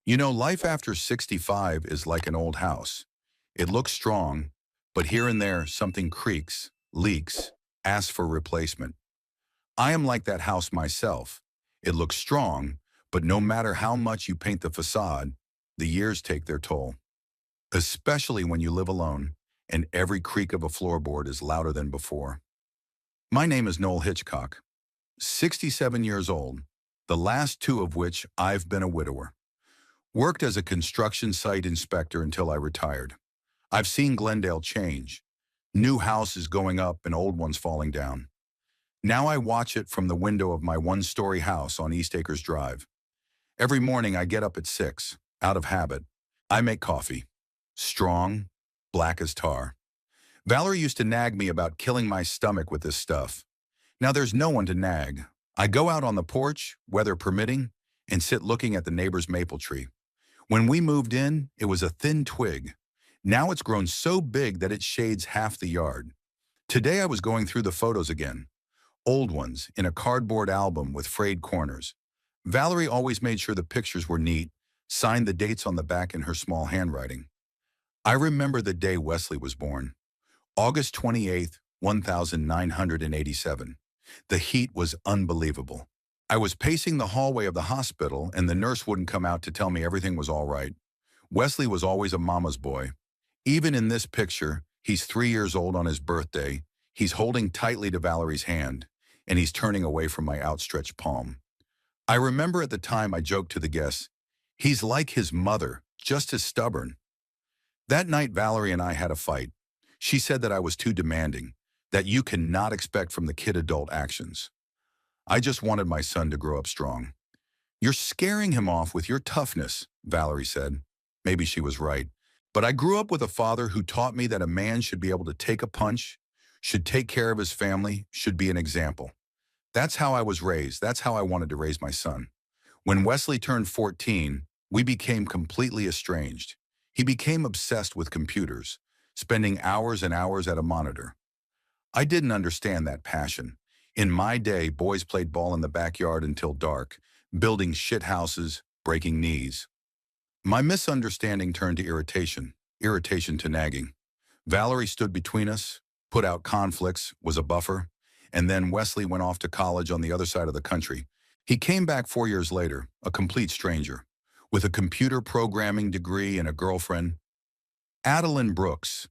You know, life after 65 is like an old house. It looks strong, but here and there something creaks, leaks, asks for replacement. I am like that house myself. It looks strong, but no matter how much you paint the facade, the years take their toll, especially when you live alone and every creak of a floorboard is louder than before. My name is Noel Hitchcock, 67 years old, the last two of which I've been a widower. Worked as a construction site inspector until I retired. I've seen Glendale change. New houses going up and old ones falling down. Now I watch it from the window of my one-story house on East Acres Drive. Every morning I get up at 6, out of habit. I make coffee. Strong, black as tar. Valerie used to nag me about killing my stomach with this stuff. Now there's no one to nag. I go out on the porch, weather permitting, and sit looking at the neighbor's maple tree. When we moved in, it was a thin twig. Now it's grown so big that it shades half the yard. Today I was going through the photos again. Old ones in a cardboard album with frayed corners. Valerie always made sure the pictures were neat, signed the dates on the back in her small handwriting. I remember the day Wesley was born. August 28th, 1987. The heat was unbelievable. I was pacing the hallway of the hospital and the nurse wouldn't come out to tell me everything was all right. Wesley was always a mama's boy. Even in this picture, he's 3 years old on his birthday. He's holding tightly to Valerie's hand, and he's turning away from my outstretched palm. I remember at the time I joked to the guests, he's like his mother, just as stubborn. That night Valerie and I had a fight. She said that I was too demanding, that you cannot expect from the kid-adult actions. I just wanted my son to grow up strong. You're scaring him off with your toughness, Valerie said. Maybe she was right. But I grew up with a father who taught me that a man should be able to take a punch, should take care of his family, should be an example. That's how I was raised. That's how I wanted to raise my son. When Wesley turned 14, we became completely estranged. He became obsessed with computers, spending hours and hours at a monitor. I didn't understand that passion. In my day, boys played ball in the backyard until dark, building shit houses, breaking knees. My misunderstanding turned to irritation to nagging. Valerie stood between us, put out conflicts, was a buffer, and then Wesley went off to college on the other side of the country. He came back 4 years later, a complete stranger, with a computer programming degree and a girlfriend. Adeline Brooks,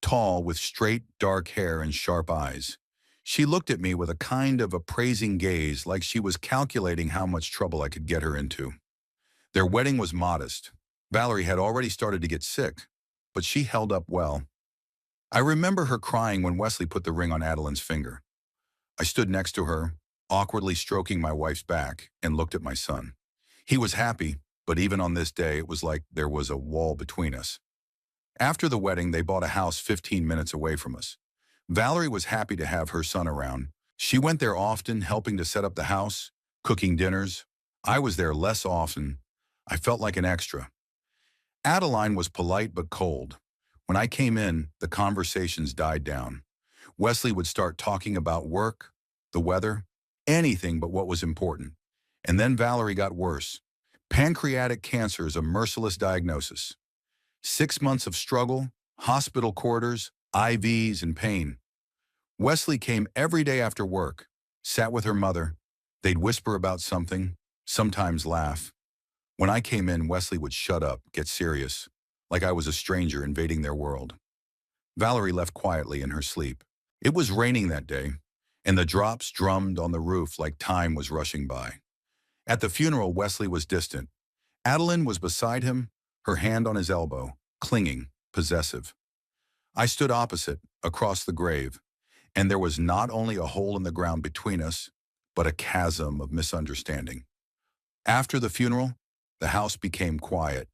tall with straight, dark hair and sharp eyes. She looked at me with a kind of appraising gaze like she was calculating how much trouble I could get her into. Their wedding was modest. Valerie had already started to get sick, but she held up well. I remember her crying when Wesley put the ring on Adeline's finger. I stood next to her, awkwardly stroking my wife's back, and looked at my son. He was happy, but even on this day, it was like there was a wall between us. After the wedding, they bought a house 15 minutes away from us. Valerie was happy to have her son around. She went there often, helping to set up the house, cooking dinners. I was there less often. I felt like an extra. Adeline was polite but cold. When I came in, the conversations died down. Wesley would start talking about work, the weather, anything but what was important. And then Valerie got worse. Pancreatic cancer is a merciless diagnosis. 6 months of struggle, hospital corridors, IVs, and pain. Wesley came every day after work, sat with her mother. They'd whisper about something, sometimes laugh. When I came in, Wesley would shut up, get serious, like I was a stranger invading their world. Valerie left quietly in her sleep. It was raining that day, and the drops drummed on the roof like time was rushing by. At the funeral, Wesley was distant. Adeline was beside him, her hand on his elbow, clinging, possessive. I stood opposite, across the grave, and there was not only a hole in the ground between us, but a chasm of misunderstanding. After the funeral, the house became quiet,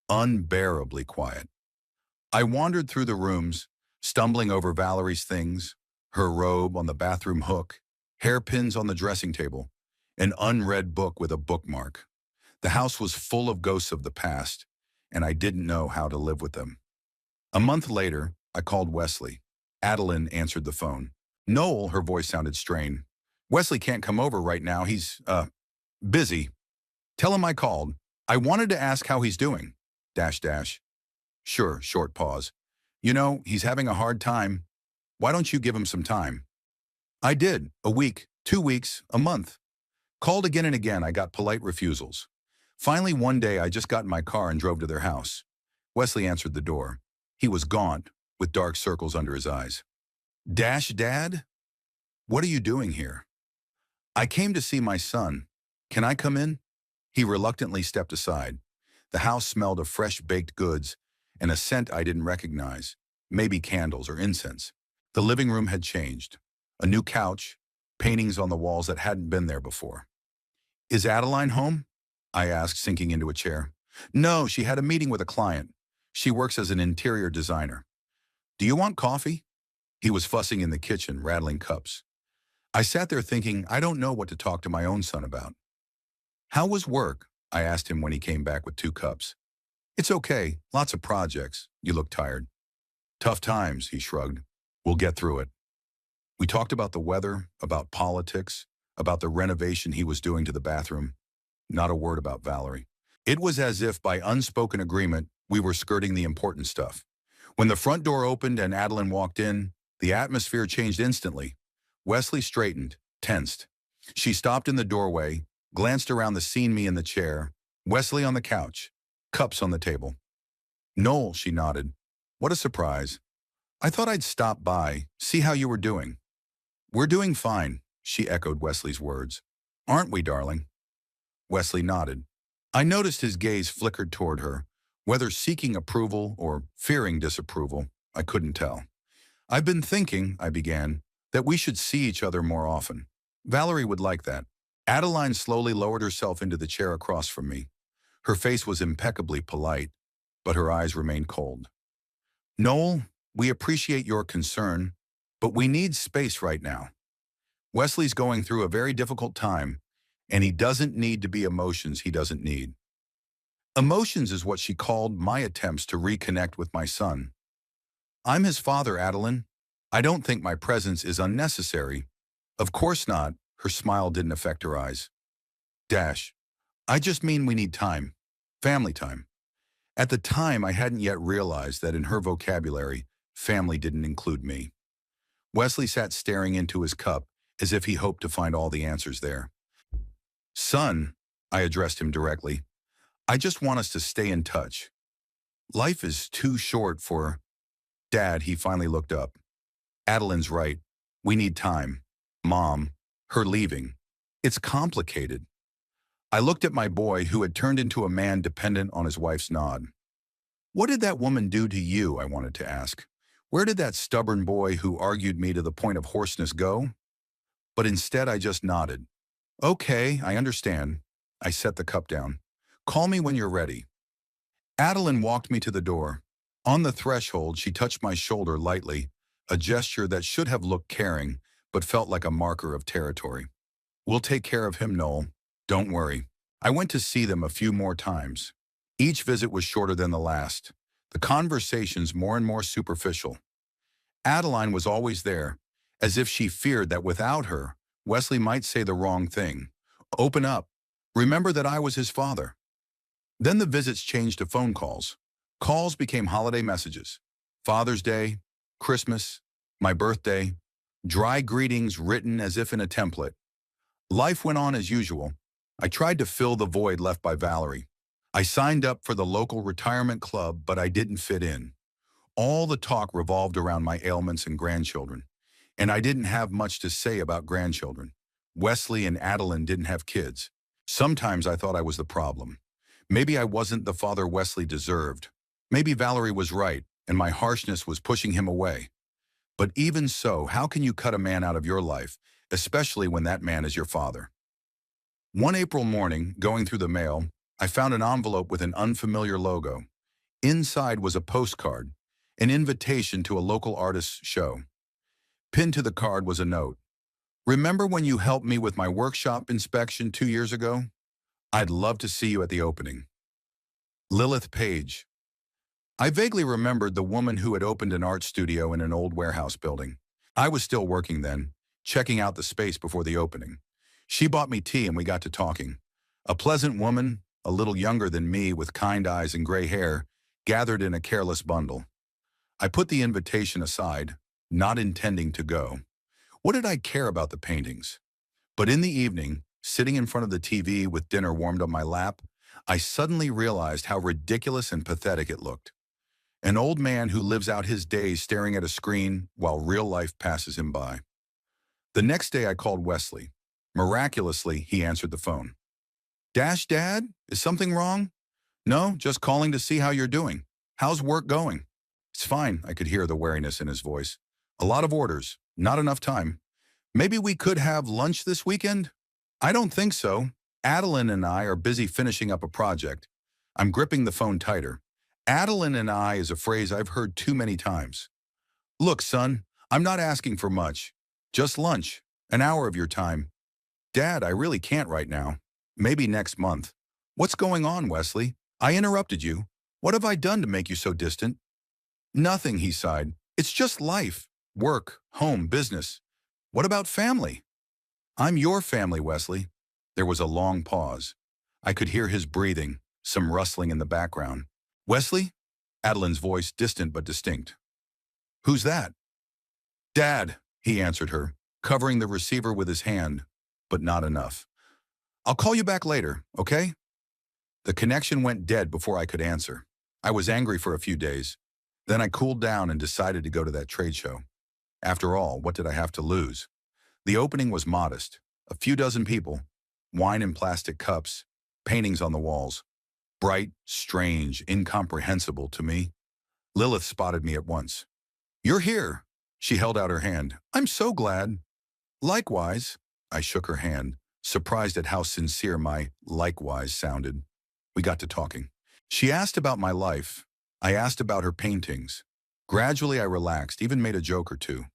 unbearably quiet. I wandered through the rooms, stumbling over Valerie's things, her robe on the bathroom hook, hairpins on the dressing table, an unread book with a bookmark. The house was full of ghosts of the past, and I didn't know how to live with them. A month later, I called Wesley. Adeline answered the phone. Noel, her voice sounded strained. Wesley can't come over right now. He's, busy. Tell him I called. I wanted to ask how he's doing. Dash dash. Sure, short pause. You know, he's having a hard time. Why don't you give him some time? I did. A week, 2 weeks, a month. Called again and again, I got polite refusals. Finally, one day, I just got in my car and drove to their house. Wesley answered the door. He was gaunt, with dark circles under his eyes. Dash, Dad? What are you doing here? I came to see my son. Can I come in? He reluctantly stepped aside. The house smelled of fresh baked goods and a scent I didn't recognize, maybe candles or incense. The living room had changed. A new couch, paintings on the walls that hadn't been there before. Is Adeline home? I asked, sinking into a chair. No, she had a meeting with a client. She works as an interior designer. Do you want coffee? He was fussing in the kitchen, rattling cups. I sat there thinking, I don't know what to talk to my own son about. How was work? I asked him when he came back with 2 cups. It's okay, lots of projects. You look tired. Tough times, he shrugged. We'll get through it. We talked about the weather, about politics, about the renovation he was doing to the bathroom. Not a word about Valerie. It was as if, by unspoken agreement, we were skirting the important stuff. When the front door opened and Adeline walked in, the atmosphere changed instantly. Wesley straightened, tensed. She stopped in the doorway, glanced around the scene, me in the chair, Wesley on the couch, cups on the table. Noel, she nodded. What a surprise. I thought I'd stop by, see how you were doing. We're doing fine, she echoed Wesley's words. Aren't we, darling? Wesley nodded. I noticed his gaze flickered toward her, whether seeking approval or fearing disapproval, I couldn't tell. I've been thinking, I began, that we should see each other more often. Valerie would like that. Adeline slowly lowered herself into the chair across from me. Her face was impeccably polite, but her eyes remained cold. Noel, we appreciate your concern, but we need space right now. Wesley's going through a very difficult time, and he doesn't need to be emotions he doesn't need. Emotions is what she called my attempts to reconnect with my son. I'm his father, Adeline. I don't think my presence is unnecessary. Of course not. Her smile didn't affect her eyes. Dash. I just mean we need time. Family time. At the time, I hadn't yet realized that in her vocabulary, family didn't include me. Wesley sat staring into his cup as if he hoped to find all the answers there. Son, I addressed him directly, I just want us to stay in touch. Life is too short for... Dad, he finally looked up. Adeline's right. We need time. Mom, her leaving. It's complicated. I looked at my boy, who had turned into a man dependent on his wife's nod. What did that woman do to you, I wanted to ask. Where did that stubborn boy who argued me to the point of hoarseness go? But instead I just nodded. Okay, I understand. I set the cup down. Call me when you're ready. Adeline walked me to the door. On the threshold, she touched my shoulder lightly, a gesture that should have looked caring, but felt like a marker of territory. We'll take care of him, Noel. Don't worry. I went to see them a few more times. Each visit was shorter than the last. The conversations more and more superficial. Adeline was always there, as if she feared that without her, Wesley might say the wrong thing. Open up. Remember that I was his father. Then the visits changed to phone calls. Calls became holiday messages. Father's Day, Christmas, my birthday, dry greetings written as if in a template. Life went on as usual. I tried to fill the void left by Valerie. I signed up for the local retirement club, but I didn't fit in. All the talk revolved around my ailments and grandchildren, and I didn't have much to say about grandchildren. Wesley and Adeline didn't have kids. Sometimes I thought I was the problem. Maybe I wasn't the father Wesley deserved. Maybe Valerie was right, and my harshness was pushing him away. But even so, how can you cut a man out of your life, especially when that man is your father? One April morning, going through the mail, I found an envelope with an unfamiliar logo. Inside was a postcard, an invitation to a local artist's show. Pinned to the card was a note. Remember when you helped me with my workshop inspection 2 years ago? I'd love to see you at the opening. Lilith Page. I vaguely remembered the woman who had opened an art studio in an old warehouse building. I was still working then, checking out the space before the opening. She bought me tea and we got to talking. A pleasant woman, a little younger than me with kind eyes and gray hair, gathered in a careless bundle. I put the invitation aside, not intending to go. What did I care about the paintings? But in the evening, sitting in front of the TV with dinner warmed on my lap, I suddenly realized how ridiculous and pathetic it looked. An old man who lives out his days staring at a screen while real life passes him by. The next day I called Wesley. Miraculously, he answered the phone. Dad? Is something wrong? No, just calling to see how you're doing. How's work going? It's fine, I could hear the wariness in his voice. A lot of orders, not enough time. Maybe we could have lunch this weekend? I don't think so. Adeline and I are busy finishing up a project. I'm gripping the phone tighter. Adeline and I is a phrase I've heard too many times. Look, son, I'm not asking for much. Just lunch, an hour of your time. Dad, I really can't right now. Maybe next month. What's going on, Wesley? I interrupted you. What have I done to make you so distant? Nothing, he sighed. It's just life. Work, home, business. What about family? I'm your family, Wesley. There was a long pause. I could hear his breathing, some rustling in the background. Wesley? Adeline's voice distant but distinct. Who's that? Dad, he answered her, covering the receiver with his hand, but not enough. I'll call you back later, okay? The connection went dead before I could answer. I was angry for a few days. Then I cooled down and decided to go to that trade show. After all, what did I have to lose? The opening was modest. A few dozen people, wine in plastic cups, paintings on the walls. Bright, strange, incomprehensible to me. Lilith spotted me at once. You're here. She held out her hand. I'm so glad. Likewise. I shook her hand, surprised at how sincere my likewise sounded. We got to talking. She asked about my life. I asked about her paintings. Gradually I relaxed, even made a joke or two.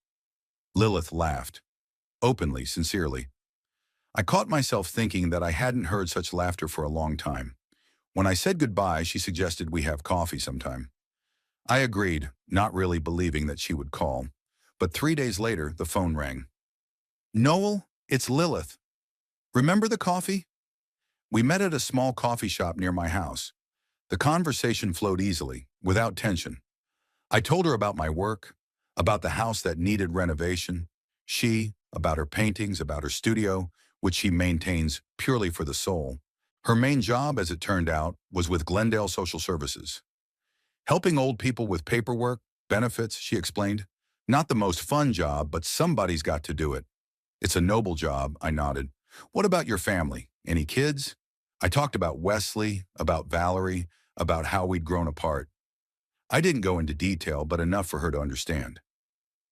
Lilith laughed. Openly, sincerely. I caught myself thinking that I hadn't heard such laughter for a long time. When I said goodbye, she suggested we have coffee sometime. I agreed, not really believing that she would call. But 3 days later, the phone rang. Noel, it's Lilith. Remember the coffee? We met at a small coffee shop near my house. The conversation flowed easily, without tension. I told her about my work, about the house that needed renovation. She, about her paintings, about her studio, which she maintains purely for the soul. Her main job, as it turned out, was with Glendale Social Services. Helping old people with paperwork, benefits, she explained. Not the most fun job, but somebody's got to do it. It's a noble job, I nodded. What about your family? Any kids? I talked about Wesley, about Valerie, about how we'd grown apart. I didn't go into detail, but enough for her to understand.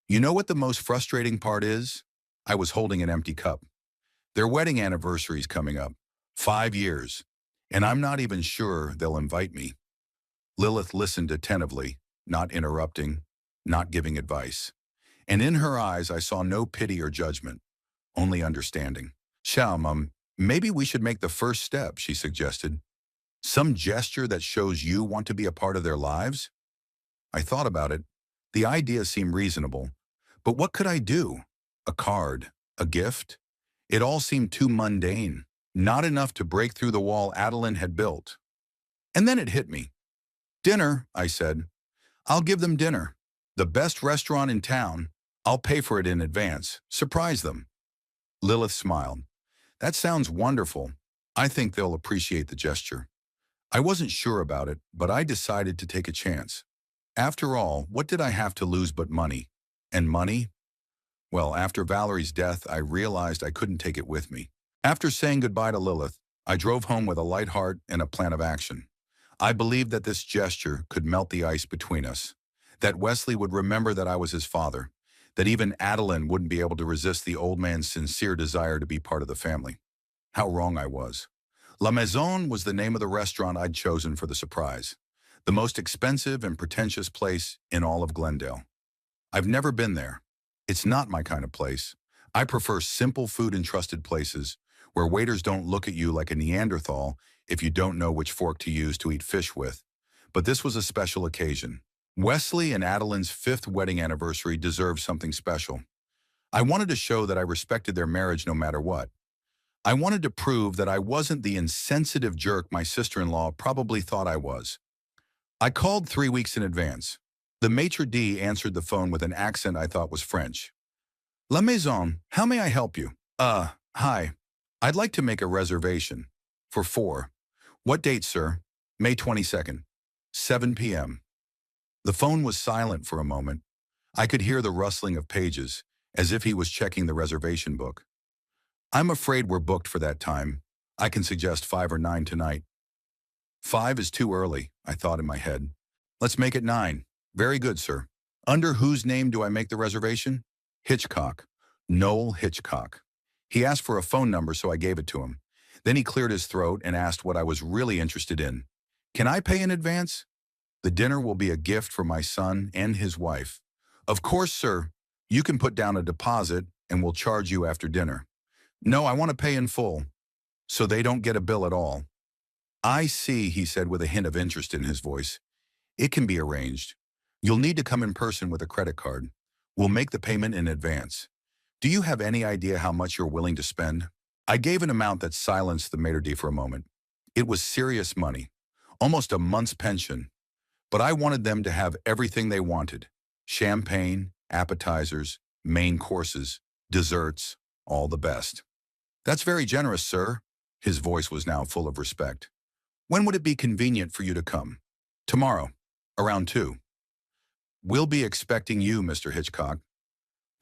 You know what the most frustrating part is? I was holding an empty cup. Their wedding anniversary's coming up. 5 years. And I'm not even sure they'll invite me. Lilith listened attentively, not interrupting, not giving advice. And in her eyes I saw no pity or judgment, only understanding. Mum, maybe we should make the first step, she suggested. Some gesture that shows you want to be a part of their lives? I thought about it. The idea seemed reasonable. But what could I do? A card? A gift? It all seemed too mundane, not enough to break through the wall Adeline had built. And then it hit me. Dinner, I said. I'll give them dinner. The best restaurant in town. I'll pay for it in advance. Surprise them. Lilith smiled. That sounds wonderful. I think they'll appreciate the gesture. I wasn't sure about it, but I decided to take a chance. After all, what did I have to lose but money? And money? Well, after Valerie's death, I realized I couldn't take it with me. After saying goodbye to Lilith, I drove home with a light heart and a plan of action. I believed that this gesture could melt the ice between us, that Wesley would remember that I was his father, that even Adeline wouldn't be able to resist the old man's sincere desire to be part of the family. How wrong I was. La Maison was the name of the restaurant I'd chosen for the surprise, the most expensive and pretentious place in all of Glendale. I've never been there. It's not my kind of place. I prefer simple food in trusted places where waiters don't look at you like a Neanderthal if you don't know which fork to use to eat fish with. But this was a special occasion. Wesley and Adeline's 5th wedding anniversary deserved something special. I wanted to show that I respected their marriage no matter what. I wanted to prove that I wasn't the insensitive jerk my sister-in-law probably thought I was. I called 3 weeks in advance. The maitre d' answered the phone with an accent I thought was French. La maison, how may I help you? Hi. I'd like to make a reservation. For 4. What date, sir? May 22nd. 7 p.m. The phone was silent for a moment. I could hear the rustling of pages, as if he was checking the reservation book. I'm afraid we're booked for that time. I can suggest 5 or 9 tonight. 5 is too early, I thought in my head. Let's make it 9. Very good, sir. Under whose name do I make the reservation? Hitchcock. Noel Hitchcock. He asked for a phone number, so I gave it to him. Then he cleared his throat and asked what I was really interested in. Can I pay in advance? The dinner will be a gift for my son and his wife. Of course, sir. You can put down a deposit and we'll charge you after dinner. No, I want to pay in full, so they don't get a bill at all. I see, he said with a hint of interest in his voice. It can be arranged. You'll need to come in person with a credit card. We'll make the payment in advance. Do you have any idea how much you're willing to spend? I gave an amount that silenced the maitre d' for a moment. It was serious money, almost a month's pension. But I wanted them to have everything they wanted. Champagne, appetizers, main courses, desserts, all the best. That's very generous, sir. His voice was now full of respect. When would it be convenient for you to come? Tomorrow, around 2. We'll be expecting you, Mr. Hitchcock.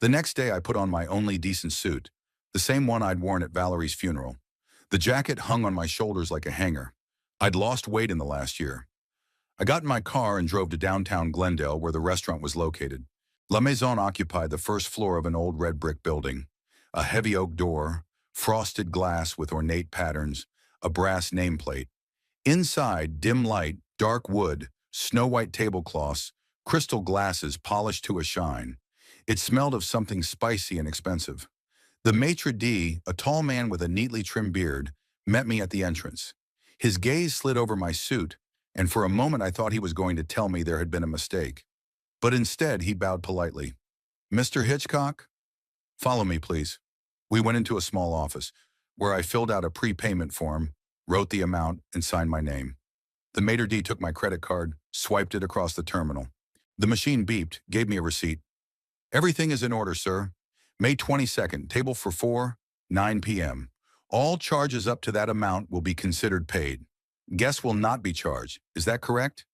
The next day I put on my only decent suit, the same one I'd worn at Valerie's funeral. The jacket hung on my shoulders like a hanger. I'd lost weight in the last year. I got in my car and drove to downtown Glendale where the restaurant was located. La Maison occupied the first floor of an old red brick building. A heavy oak door, frosted glass with ornate patterns, a brass nameplate. Inside, dim light, dark wood, snow-white tablecloths, crystal glasses polished to a shine. It smelled of something spicy and expensive. The maitre d', a tall man with a neatly trimmed beard, met me at the entrance. His gaze slid over my suit, and for a moment I thought he was going to tell me there had been a mistake. But instead, he bowed politely. Mr. Hitchcock? Follow me, please. We went into a small office, where I filled out a prepayment form, wrote the amount, and signed my name. The maitre d' took my credit card, swiped it across the terminal. The machine beeped, gave me a receipt. Everything is in order, sir. May 22nd, table for 4, 9 p.m. All charges up to that amount will be considered paid. Guests will not be charged. Is that correct?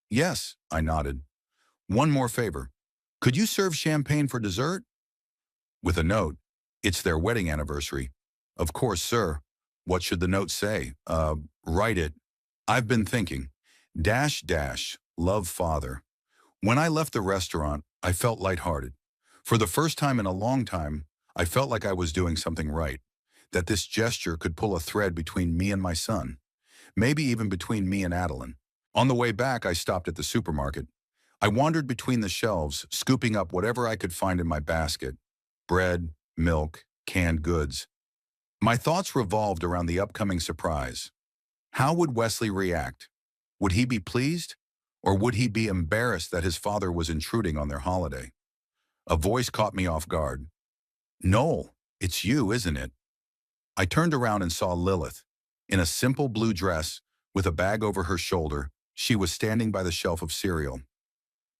Yes, I nodded. One more favor. Could you serve champagne for dessert? With a note. It's their wedding anniversary. Of course, sir. What should the note say? Write it. I've been thinking. Love father. When I left the restaurant, I felt lighthearted. For the first time in a long time, I felt like I was doing something right, that this gesture could pull a thread between me and my son, maybe even between me and Adeline. On the way back, I stopped at the supermarket. I wandered between the shelves, scooping up whatever I could find in my basket: bread, milk, canned goods. My thoughts revolved around the upcoming surprise. How would Wesley react? Would he be pleased? Or would he be embarrassed that his father was intruding on their holiday? A voice caught me off guard. Noel, it's you, isn't it? I turned around and saw Lilith. In a simple blue dress, with a bag over her shoulder, she was standing by the shelf of cereal.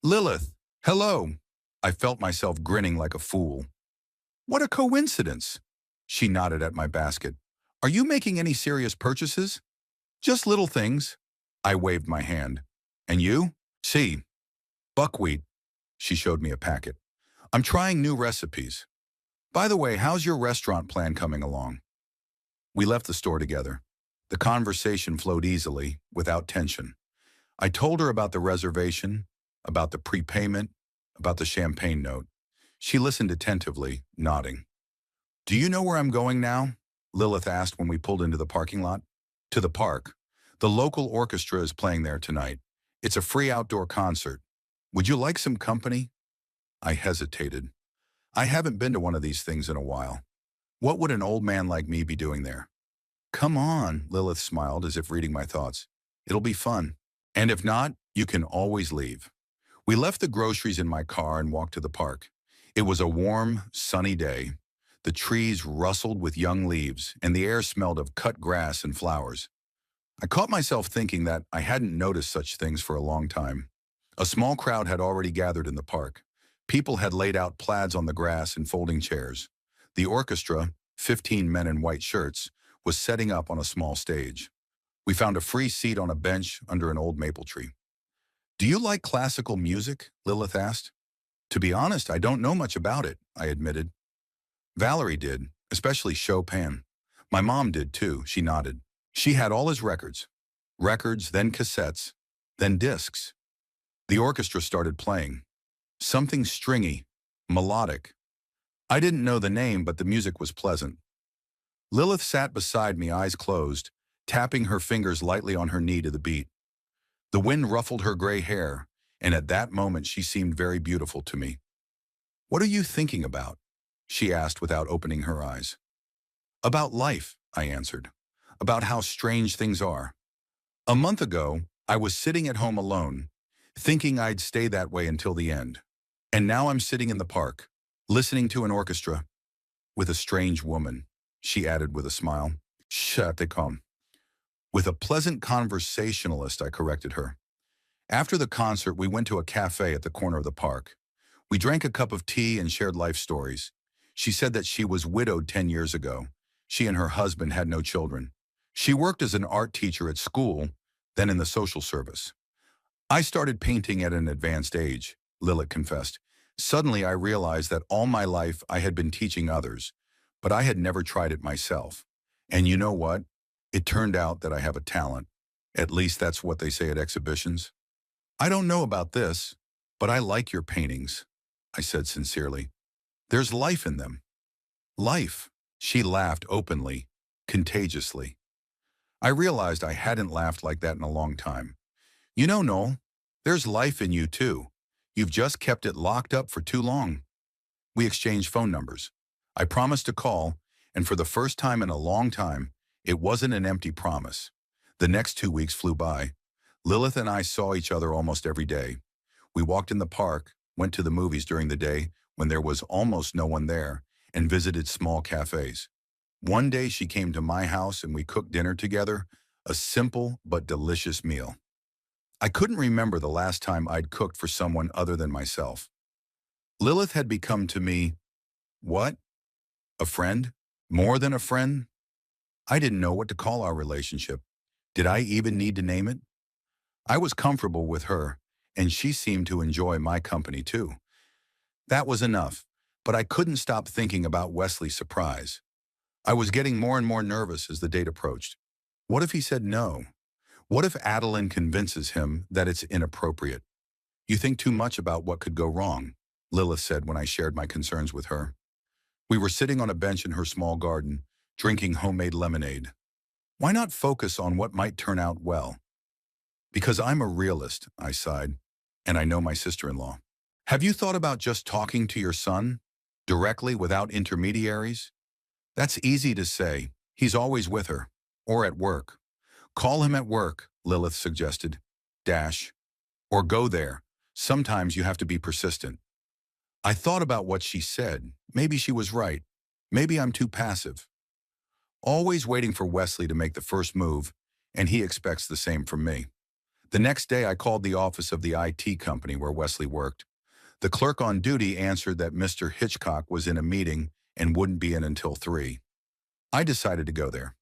Lilith, hello. I felt myself grinning like a fool. What a coincidence. She nodded at my basket. Are you making any serious purchases? Just little things. I waved my hand. And you? See. Buckwheat. She showed me a packet. I'm trying new recipes. By the way, how's your restaurant plan coming along? We left the store together. The conversation flowed easily, without tension. I told her about the reservation, about the prepayment, about the champagne note. She listened attentively, nodding. Do you know where I'm going now? Lilith asked when we pulled into the parking lot. To the park. The local orchestra is playing there tonight. It's a free outdoor concert. Would you like some company? I hesitated. I haven't been to one of these things in a while. What would an old man like me be doing there? Come on, Lilith smiled as if reading my thoughts. It'll be fun. And if not, you can always leave. We left the groceries in my car and walked to the park. It was a warm, sunny day. The trees rustled with young leaves, and the air smelled of cut grass and flowers. I caught myself thinking that I hadn't noticed such things for a long time. A small crowd had already gathered in the park. People had laid out plaids on the grass and folding chairs. The orchestra, 15 men in white shirts, was setting up on a small stage. We found a free seat on a bench under an old maple tree. "Do you like classical music?" Lilith asked. "To be honest, I don't know much about it," I admitted. "Valerie did, especially Chopin. My mom did too," she nodded. "She had all his records. Records, then cassettes, then discs." The orchestra started playing. Something stringy, melodic. I didn't know the name, but the music was pleasant. Lilith sat beside me, eyes closed, tapping her fingers lightly on her knee to the beat. The wind ruffled her gray hair, and at that moment she seemed very beautiful to me. "What are you thinking about?" she asked without opening her eyes. "About life," I answered. "About how strange things are. A month ago, I was sitting at home alone, thinking I'd stay that way until the end. And now I'm sitting in the park, listening to an orchestra, with a strange woman," she added with a smile. "Shut the com." "With a pleasant conversationalist," I corrected her. After the concert, we went to a cafe at the corner of the park. We drank a cup of tea and shared life stories. She said that she was widowed 10 years ago. She and her husband had no children. She worked as an art teacher at school, then in the social service. "I started painting at an advanced age," Lilith confessed. "Suddenly I realized that all my life I had been teaching others, but I had never tried it myself. And you know what? It turned out that I have a talent. At least that's what they say at exhibitions. I don't know about this, but I like your paintings," I said sincerely. "There's life in them." "Life." She laughed openly, contagiously. I realized I hadn't laughed like that in a long time. "You know, Noel, there's life in you too. You've just kept it locked up for too long." We exchanged phone numbers. I promised to call, and for the first time in a long time, it wasn't an empty promise. The next 2 weeks flew by. Lilith and I saw each other almost every day. We walked in the park, went to the movies during the day when there was almost no one there, and visited small cafes. One day she came to my house and we cooked dinner together, a simple but delicious meal. I couldn't remember the last time I'd cooked for someone other than myself. Lilith had become to me, what? A friend? More than a friend? I didn't know what to call our relationship. Did I even need to name it? I was comfortable with her, and she seemed to enjoy my company too. That was enough, but I couldn't stop thinking about Wesley's surprise. I was getting more and more nervous as the date approached. What if he said no? What if Adeline convinces him that it's inappropriate? "You think too much about what could go wrong," Lilith said when I shared my concerns with her. We were sitting on a bench in her small garden, drinking homemade lemonade. "Why not focus on what might turn out well?" "Because I'm a realist," I sighed, "and I know my sister-in-law." "Have you thought about just talking to your son, directly without intermediaries?" "That's easy to say. He's always with her, or at work." "Call him at work," Lilith suggested. Dash. "Or go there. Sometimes you have to be persistent." I thought about what she said. Maybe she was right. Maybe I'm too passive. Always waiting for Wesley to make the first move, and he expects the same from me. The next day I called the office of the IT company where Wesley worked. The clerk on duty answered that Mr. Hitchcock was in a meeting and wouldn't be in until 3. I decided to go there.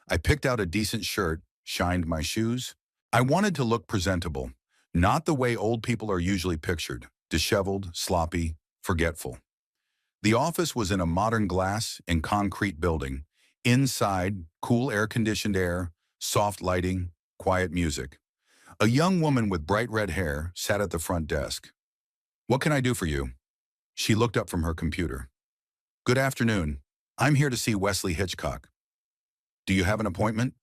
I picked out a decent shirt, shined my shoes. I wanted to look presentable, not the way old people are usually pictured, disheveled, sloppy, forgetful. The office was in a modern glass and concrete building. Inside, cool air-conditioned air, soft lighting, quiet music. A young woman with bright red hair sat at the front desk. "What can I do for you?" She looked up from her computer. "Good afternoon. I'm here to see Wesley Hitchcock." "Do you have an appointment?"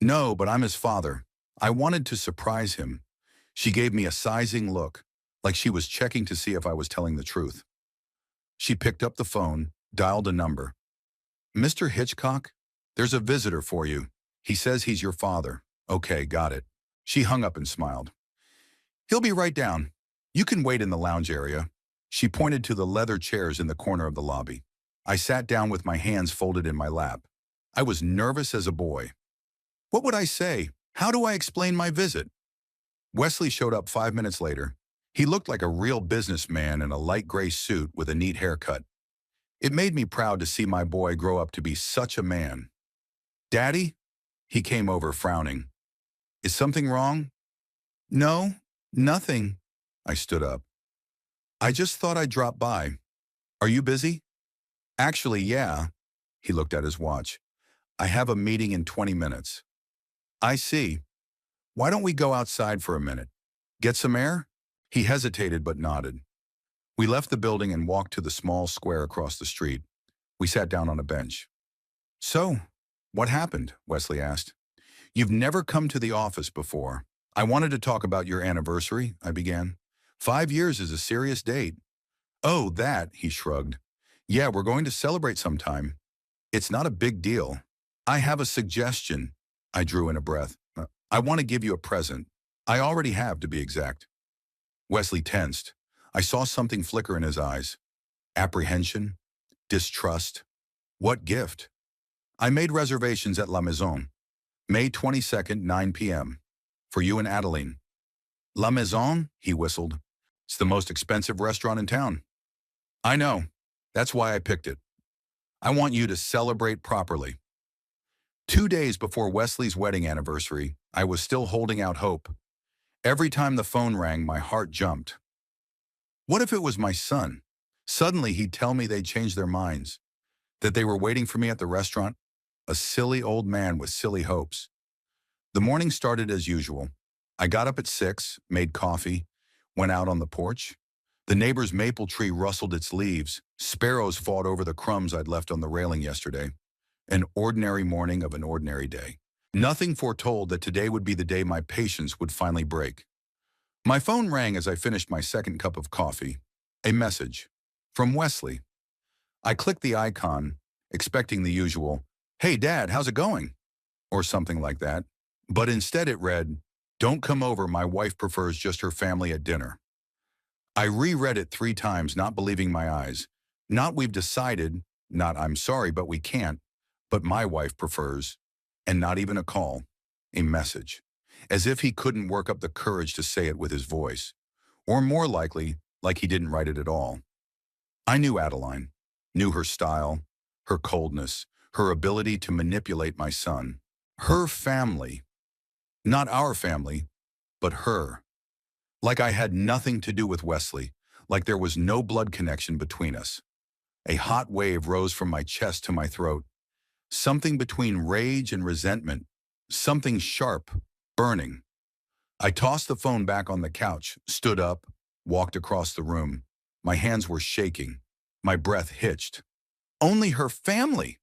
"No, but I'm his father. I wanted to surprise him." She gave me a sizing look, like she was checking to see if I was telling the truth. She picked up the phone, dialed a number. "Mr. Hitchcock, there's a visitor for you. He says he's your father." "Okay, got it." She hung up and smiled. "He'll be right down. You can wait in the lounge area." She pointed to the leather chairs in the corner of the lobby. I sat down with my hands folded in my lap. I was nervous as a boy. What would I say? How do I explain my visit? Wesley showed up 5 minutes later. He looked like a real businessman in a light gray suit with a neat haircut. It made me proud to see my boy grow up to be such a man. Daddy? He came over frowning. Is something wrong? No, nothing. I stood up. I just thought I'd drop by. Are you busy? Actually, yeah. He looked at his watch. I have a meeting in 20 minutes. I see. Why don't we go outside for a minute? Get some air? He hesitated but nodded. We left the building and walked to the small square across the street. We sat down on a bench. So, what happened? Wesley asked. You've never come to the office before. I wanted to talk about your anniversary, I began. 5 years is a serious date. Oh, that, he shrugged. Yeah, we're going to celebrate sometime. It's not a big deal. I have a suggestion. I drew in a breath. I want to give you a present. I already have, to be exact. Wesley tensed. I saw something flicker in his eyes. Apprehension? Distrust? What gift? I made reservations at La Maison. May 22nd, 9 p.m. For you and Adeline. La Maison? He whistled. It's the most expensive restaurant in town. I know. That's why I picked it. I want you to celebrate properly. 2 days before Wesley's wedding anniversary, I was still holding out hope. Every time the phone rang, my heart jumped. What if it was my son? Suddenly, he'd tell me they'd changed their minds, that they were waiting for me at the restaurant, a silly old man with silly hopes. The morning started as usual. I got up at 6, made coffee, went out on the porch. The neighbor's maple tree rustled its leaves. Sparrows fought over the crumbs I'd left on the railing yesterday. An ordinary morning of an ordinary day. Nothing foretold that today would be the day my patience would finally break. My phone rang as I finished my second cup of coffee. A message. From Wesley. I clicked the icon, expecting the usual, "Hey Dad, how's it going?" or something like that. But instead it read, "Don't come over, my wife prefers just her family at dinner." I reread it 3 times, not believing my eyes. Not "we've decided," not "I'm sorry, but we can't," but "my wife prefers," and not even a call, a message. As if he couldn't work up the courage to say it with his voice. Or more likely, like he didn't write it at all. I knew Adeline, knew her style, her coldness, her ability to manipulate my son. Her family. Not our family, but her. Like I had nothing to do with Wesley, like there was no blood connection between us. A hot wave rose from my chest to my throat. Something between rage and resentment. Something sharp, burning. I tossed the phone back on the couch, stood up, walked across the room. My hands were shaking. My breath hitched. Only her family!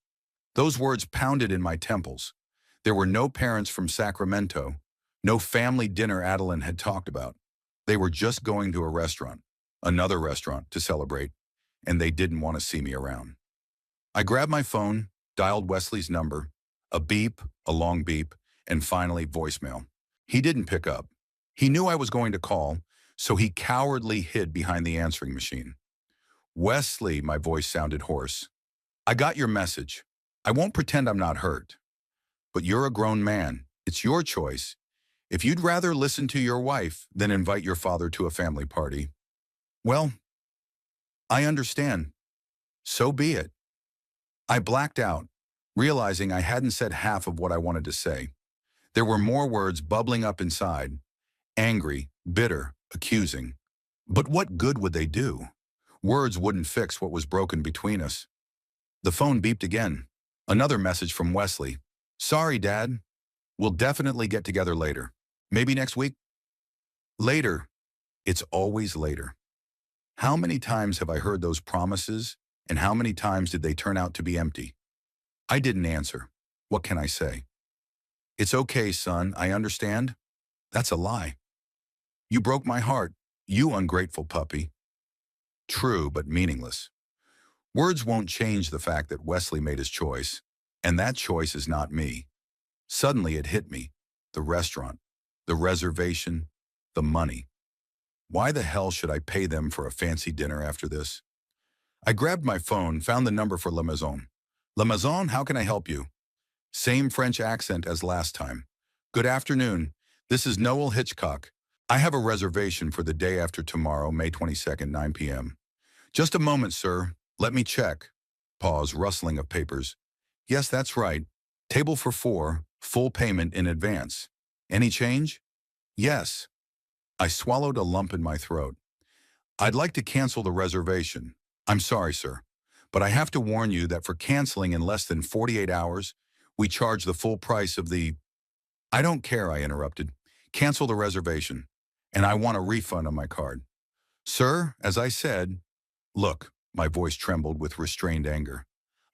Those words pounded in my temples. There were no parents from Sacramento, no family dinner Adeline had talked about. They were just going to a restaurant, another restaurant, to celebrate, and they didn't want to see me around. I grabbed my phone, dialed Wesley's number, a beep, a long beep, and finally voicemail. He didn't pick up. He knew I was going to call, so he cowardly hid behind the answering machine. Wesley, my voice sounded hoarse. I got your message. I won't pretend I'm not hurt. But you're a grown man. It's your choice. If you'd rather listen to your wife than invite your father to a family party, well, I understand. So be it. I blacked out, realizing I hadn't said half of what I wanted to say. There were more words bubbling up inside. Angry, bitter, accusing. But what good would they do? Words wouldn't fix what was broken between us. The phone beeped again. Another message from Wesley. Sorry, Dad. We'll definitely get together later. Maybe next week? Later. It's always later. How many times have I heard those promises, and how many times did they turn out to be empty? I didn't answer. What can I say? It's okay, son, I understand. That's a lie. You broke my heart, you ungrateful puppy. True, but meaningless. Words won't change the fact that Wesley made his choice, and that choice is not me. Suddenly it hit me. The restaurant, the reservation, the money. Why the hell should I pay them for a fancy dinner after this? I grabbed my phone, found the number for La Maison. La Maison, how can I help you? Same French accent as last time. Good afternoon. This is Noel Hitchcock. I have a reservation for the day after tomorrow, May 22nd, 9 p.m. Just a moment, sir. Let me check. Pause, rustling of papers. Yes, that's right. Table for four, full payment in advance. Any change? Yes. I swallowed a lump in my throat. I'd like to cancel the reservation. I'm sorry, sir, but I have to warn you that for canceling in less than 48 hours, we charge the full price of the— I don't care, I interrupted. Cancel the reservation, and I want a refund on my card. Sir, as I said— Look, my voice trembled with restrained anger.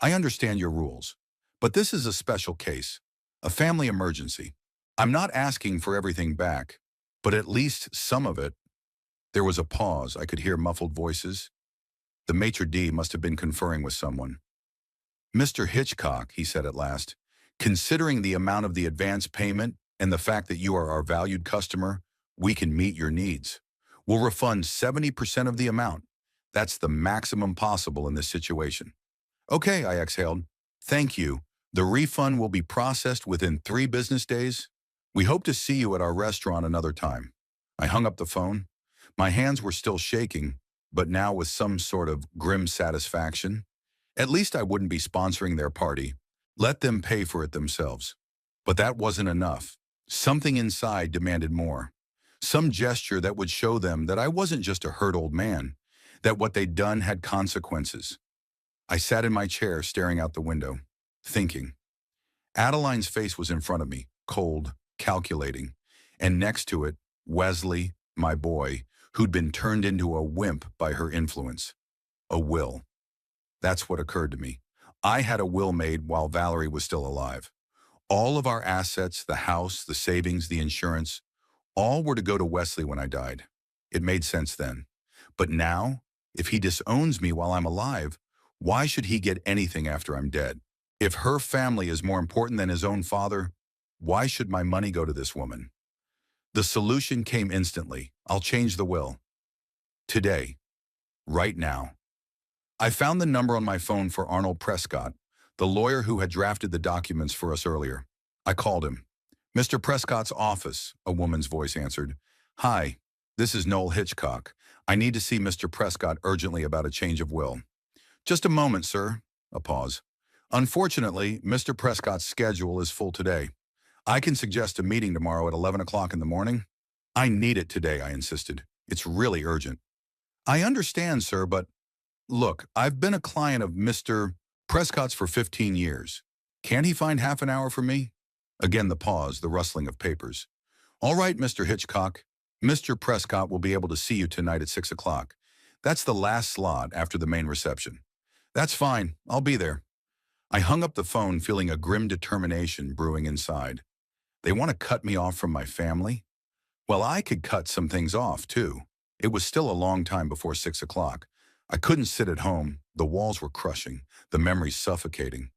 I understand your rules, but this is a special case, a family emergency. I'm not asking for everything back, but at least some of it. There was a pause. I could hear muffled voices. The maitre d' must have been conferring with someone. Mr. Hitchcock, he said at last, considering the amount of the advance payment and the fact that you are our valued customer, we can meet your needs. We'll refund 70% of the amount. That's the maximum possible in this situation. Okay, I exhaled. Thank you. The refund will be processed within 3 business days. We hope to see you at our restaurant another time. I hung up the phone. My hands were still shaking, but now with some sort of grim satisfaction. At least I wouldn't be sponsoring their party. Let them pay for it themselves. But that wasn't enough. Something inside demanded more. Some gesture that would show them that I wasn't just a hurt old man, that what they'd done had consequences. I sat in my chair staring out the window, thinking. Adeline's face was in front of me, cold, calculating, and next to it, Wesley, my boy, who'd been turned into a wimp by her influence. A will. That's what occurred to me. I had a will made while Valerie was still alive. All of our assets, the house, the savings, the insurance, all were to go to Wesley when I died. It made sense then. But now, if he disowns me while I'm alive, why should he get anything after I'm dead? If her family is more important than his own father, why should my money go to this woman? The solution came instantly. I'll change the will. Today. Right now. I found the number on my phone for Arnold Prescott, the lawyer who had drafted the documents for us earlier. I called him. Mr. Prescott's office, a woman's voice answered. Hi, this is Noel Hitchcock. I need to see Mr. Prescott urgently about a change of will. Just a moment, sir. A pause. Unfortunately, Mr. Prescott's schedule is full today. I can suggest a meeting tomorrow at 11 o'clock in the morning. I need it today, I insisted. It's really urgent. I understand, sir, but look, I've been a client of Mr. Prescott's for 15 years. Can't he find half an hour for me? Again the pause, the rustling of papers. All right, Mr. Hitchcock. Mr. Prescott will be able to see you tonight at 6 o'clock. That's the last slot after the main reception. That's fine. I'll be there. I hung up the phone feeling a grim determination brewing inside. They want to cut me off from my family? Well, I could cut some things off, too. It was still a long time before 6 o'clock. I couldn't sit at home. The walls were crushing, the memories suffocating.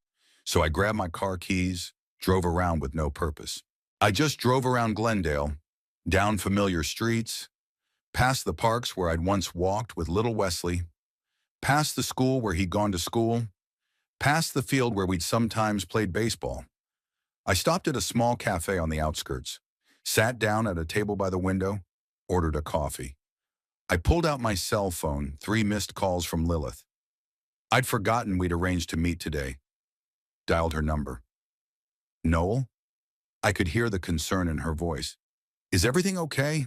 So I grabbed my car keys, drove around with no purpose. I just drove around Glendale, down familiar streets, past the parks where I'd once walked with little Wesley, past the school where he'd gone to school, past the field where we'd sometimes played baseball. I stopped at a small cafe on the outskirts, sat down at a table by the window, ordered a coffee. I pulled out my cell phone, 3 missed calls from Lilith. I'd forgotten we'd arranged to meet today. Dialed her number. Noel? I could hear the concern in her voice. Is everything okay?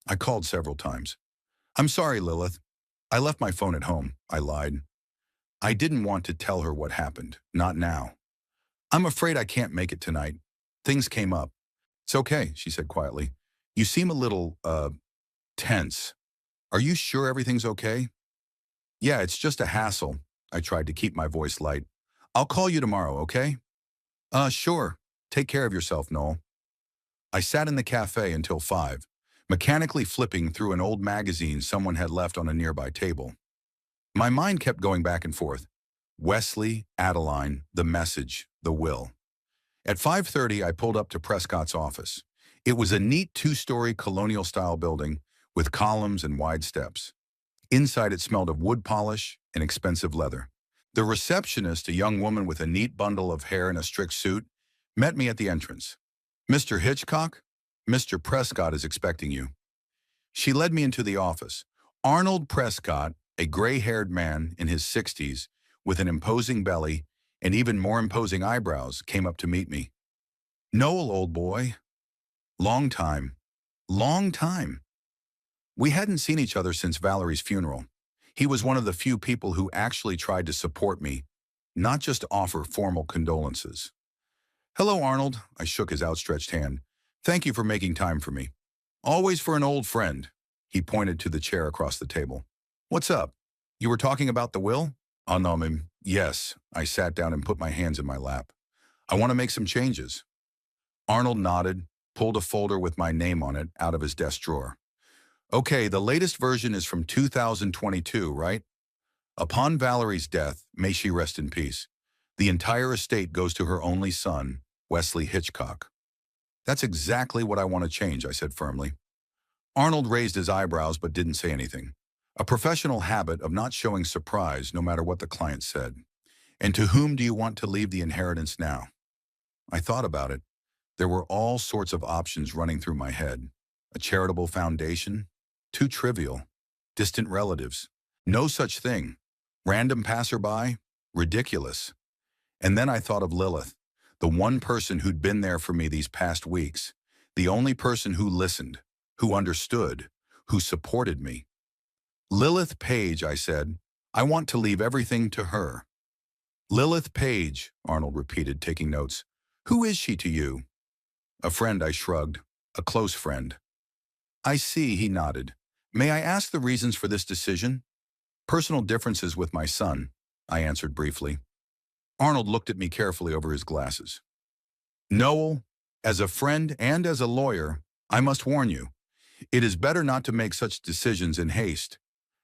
I called several times. I'm sorry, Lilith. I left my phone at home, I lied. I didn't want to tell her what happened, not now. I'm afraid I can't make it tonight. Things came up. It's okay, she said quietly. You seem a little, tense. Are you sure everything's okay? Yeah, it's just a hassle. I tried to keep my voice light. I'll call you tomorrow, okay? Sure. Take care of yourself, Noel. I sat in the cafe until 5, mechanically flipping through an old magazine someone had left on a nearby table. My mind kept going back and forth. Wesley, Adeline, the message, the will. At 5:30, I pulled up to Prescott's office. It was a neat 2-story colonial-style building with columns and wide steps. Inside it smelled of wood polish and expensive leather. The receptionist, a young woman with a neat bundle of hair and a strict suit, met me at the entrance. "Mr. Hitchcock, Mr. Prescott is expecting you." She led me into the office. Arnold Prescott, a gray-haired man in his 60s, with an imposing belly and even more imposing eyebrows, came up to meet me. "Noel, old boy. Long time. Long time." We hadn't seen each other since Valerie's funeral. He was one of the few people who actually tried to support me, not just offer formal condolences. "Hello, Arnold." I shook his outstretched hand. "Thank you for making time for me. Always for an old friend." He pointed to the chair across the table. "What's up? You were talking about the will?" "Oh, no, ma'am. Yes." I sat down and put my hands in my lap. "I want to make some changes." Arnold nodded, pulled a folder with my name on it out of his desk drawer. "Okay, the latest version is from 2022, right? Upon Valerie's death, may she rest in peace, the entire estate goes to her only son, Wesley Hitchcock." "That's exactly what I want to change," I said firmly. Arnold raised his eyebrows but didn't say anything. A professional habit of not showing surprise no matter what the client said. "And to whom do you want to leave the inheritance now?" I thought about it. There were all sorts of options running through my head. A charitable foundation? Too trivial. Distant relatives? No such thing. Random passerby? Ridiculous. And then I thought of Lilith, the one person who'd been there for me these past weeks, the only person who listened, who understood, who supported me. "Lilith Page," I said. "I want to leave everything to her." "Lilith Page," Arnold repeated, taking notes. "Who is she to you?" "A friend," I shrugged. "A close friend." "I see," he nodded. "May I ask the reasons for this decision?" "Personal differences with my son," I answered briefly. Arnold looked at me carefully over his glasses. "Noel, as a friend and as a lawyer, I must warn you. It is better not to make such decisions in haste.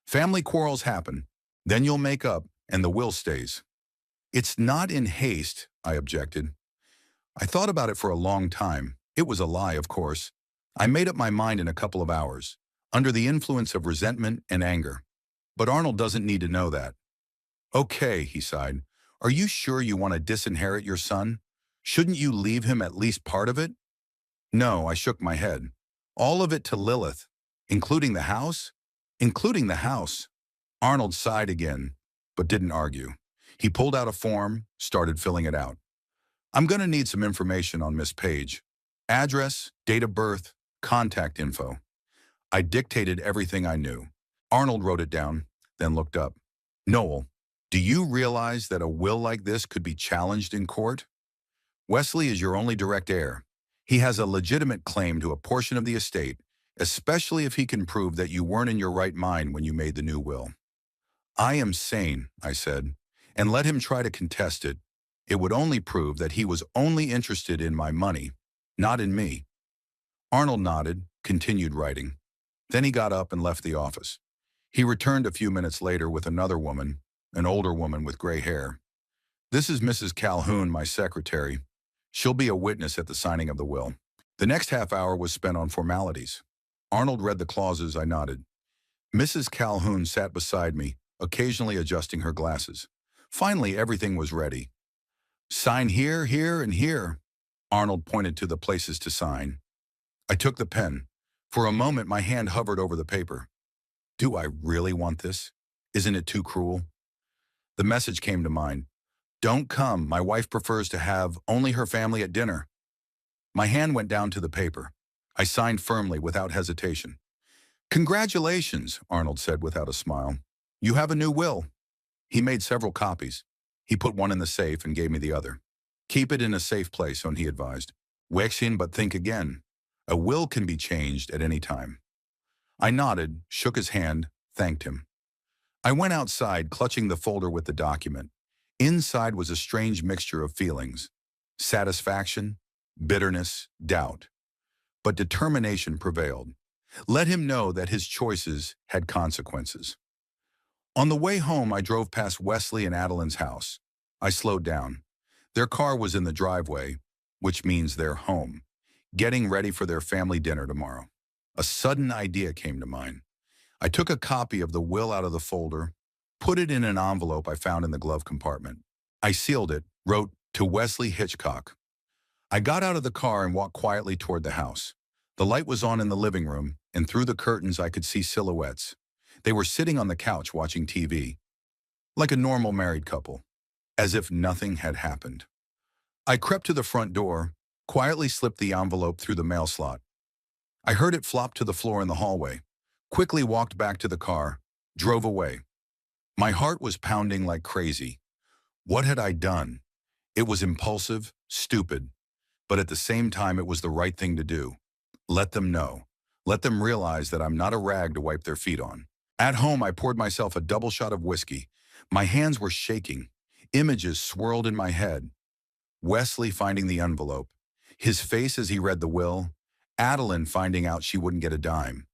Family quarrels happen, then you'll make up, and the will stays." "It's not in haste," I objected. I thought about it for a long time. It was a lie, of course. I made up my mind in a couple of hours, under the influence of resentment and anger. But Arnold doesn't need to know that. "Okay," he sighed. "Are you sure you want to disinherit your son? Shouldn't you leave him at least part of it?" "No," I shook my head. "All of it to Lilith, including the house?" "Including the house." Arnold sighed again, but didn't argue. He pulled out a form, started filling it out. "I'm going to need some information on Miss Page. Address, date of birth, contact info." I dictated everything I knew. Arnold wrote it down, then looked up. "Noel, do you realize that a will like this could be challenged in court? Wesley is your only direct heir. He has a legitimate claim to a portion of the estate, especially if he can prove that you weren't in your right mind when you made the new will." "I am sane," I said, "and let him try to contest it. It would only prove that he was only interested in my money, not in me." Arnold nodded, continued writing. Then he got up and left the office. He returned a few minutes later with another woman, an older woman with gray hair. "This is Mrs. Calhoun, my secretary. She'll be a witness at the signing of the will." The next half hour was spent on formalities. Arnold read the clauses. I nodded. Mrs. Calhoun sat beside me, occasionally adjusting her glasses. Finally, everything was ready. "Sign here, here, and here." Arnold pointed to the places to sign. I took the pen. For a moment, my hand hovered over the paper. Do I really want this? Isn't it too cruel? The message came to mind. "Don't come. My wife prefers to have only her family at dinner." My hand went down to the paper. I signed firmly, without hesitation. "Congratulations," Arnold said without a smile. "You have a new will." He made several copies. He put one in the safe and gave me the other. "Keep it in a safe place," he advised. "Wexin, but think again. A will can be changed at any time." I nodded, shook his hand, thanked him. I went outside, clutching the folder with the document. Inside was a strange mixture of feelings. Satisfaction, bitterness, doubt. But determination prevailed. Let him know that his choices had consequences. On the way home, I drove past Wesley and Adeline's house. I slowed down. Their car was in the driveway, which means they're home, getting ready for their family dinner tomorrow. A sudden idea came to mind. I took a copy of the will out of the folder, put it in an envelope I found in the glove compartment. I sealed it, wrote, "To Wesley Hitchcock." I got out of the car and walked quietly toward the house. The light was on in the living room, and through the curtains I could see silhouettes. They were sitting on the couch watching TV, like a normal married couple, as if nothing had happened. I crept to the front door, quietly slipped the envelope through the mail slot. I heard it flop to the floor in the hallway, quickly walked back to the car, drove away. My heart was pounding like crazy. What had I done? It was impulsive, stupid, but at the same time it was the right thing to do. Let them know. Let them realize that I'm not a rag to wipe their feet on. At home, I poured myself a double shot of whiskey. My hands were shaking. Images swirled in my head. Wesley finding the envelope, his face as he read the will, Adeline finding out she wouldn't get a dime.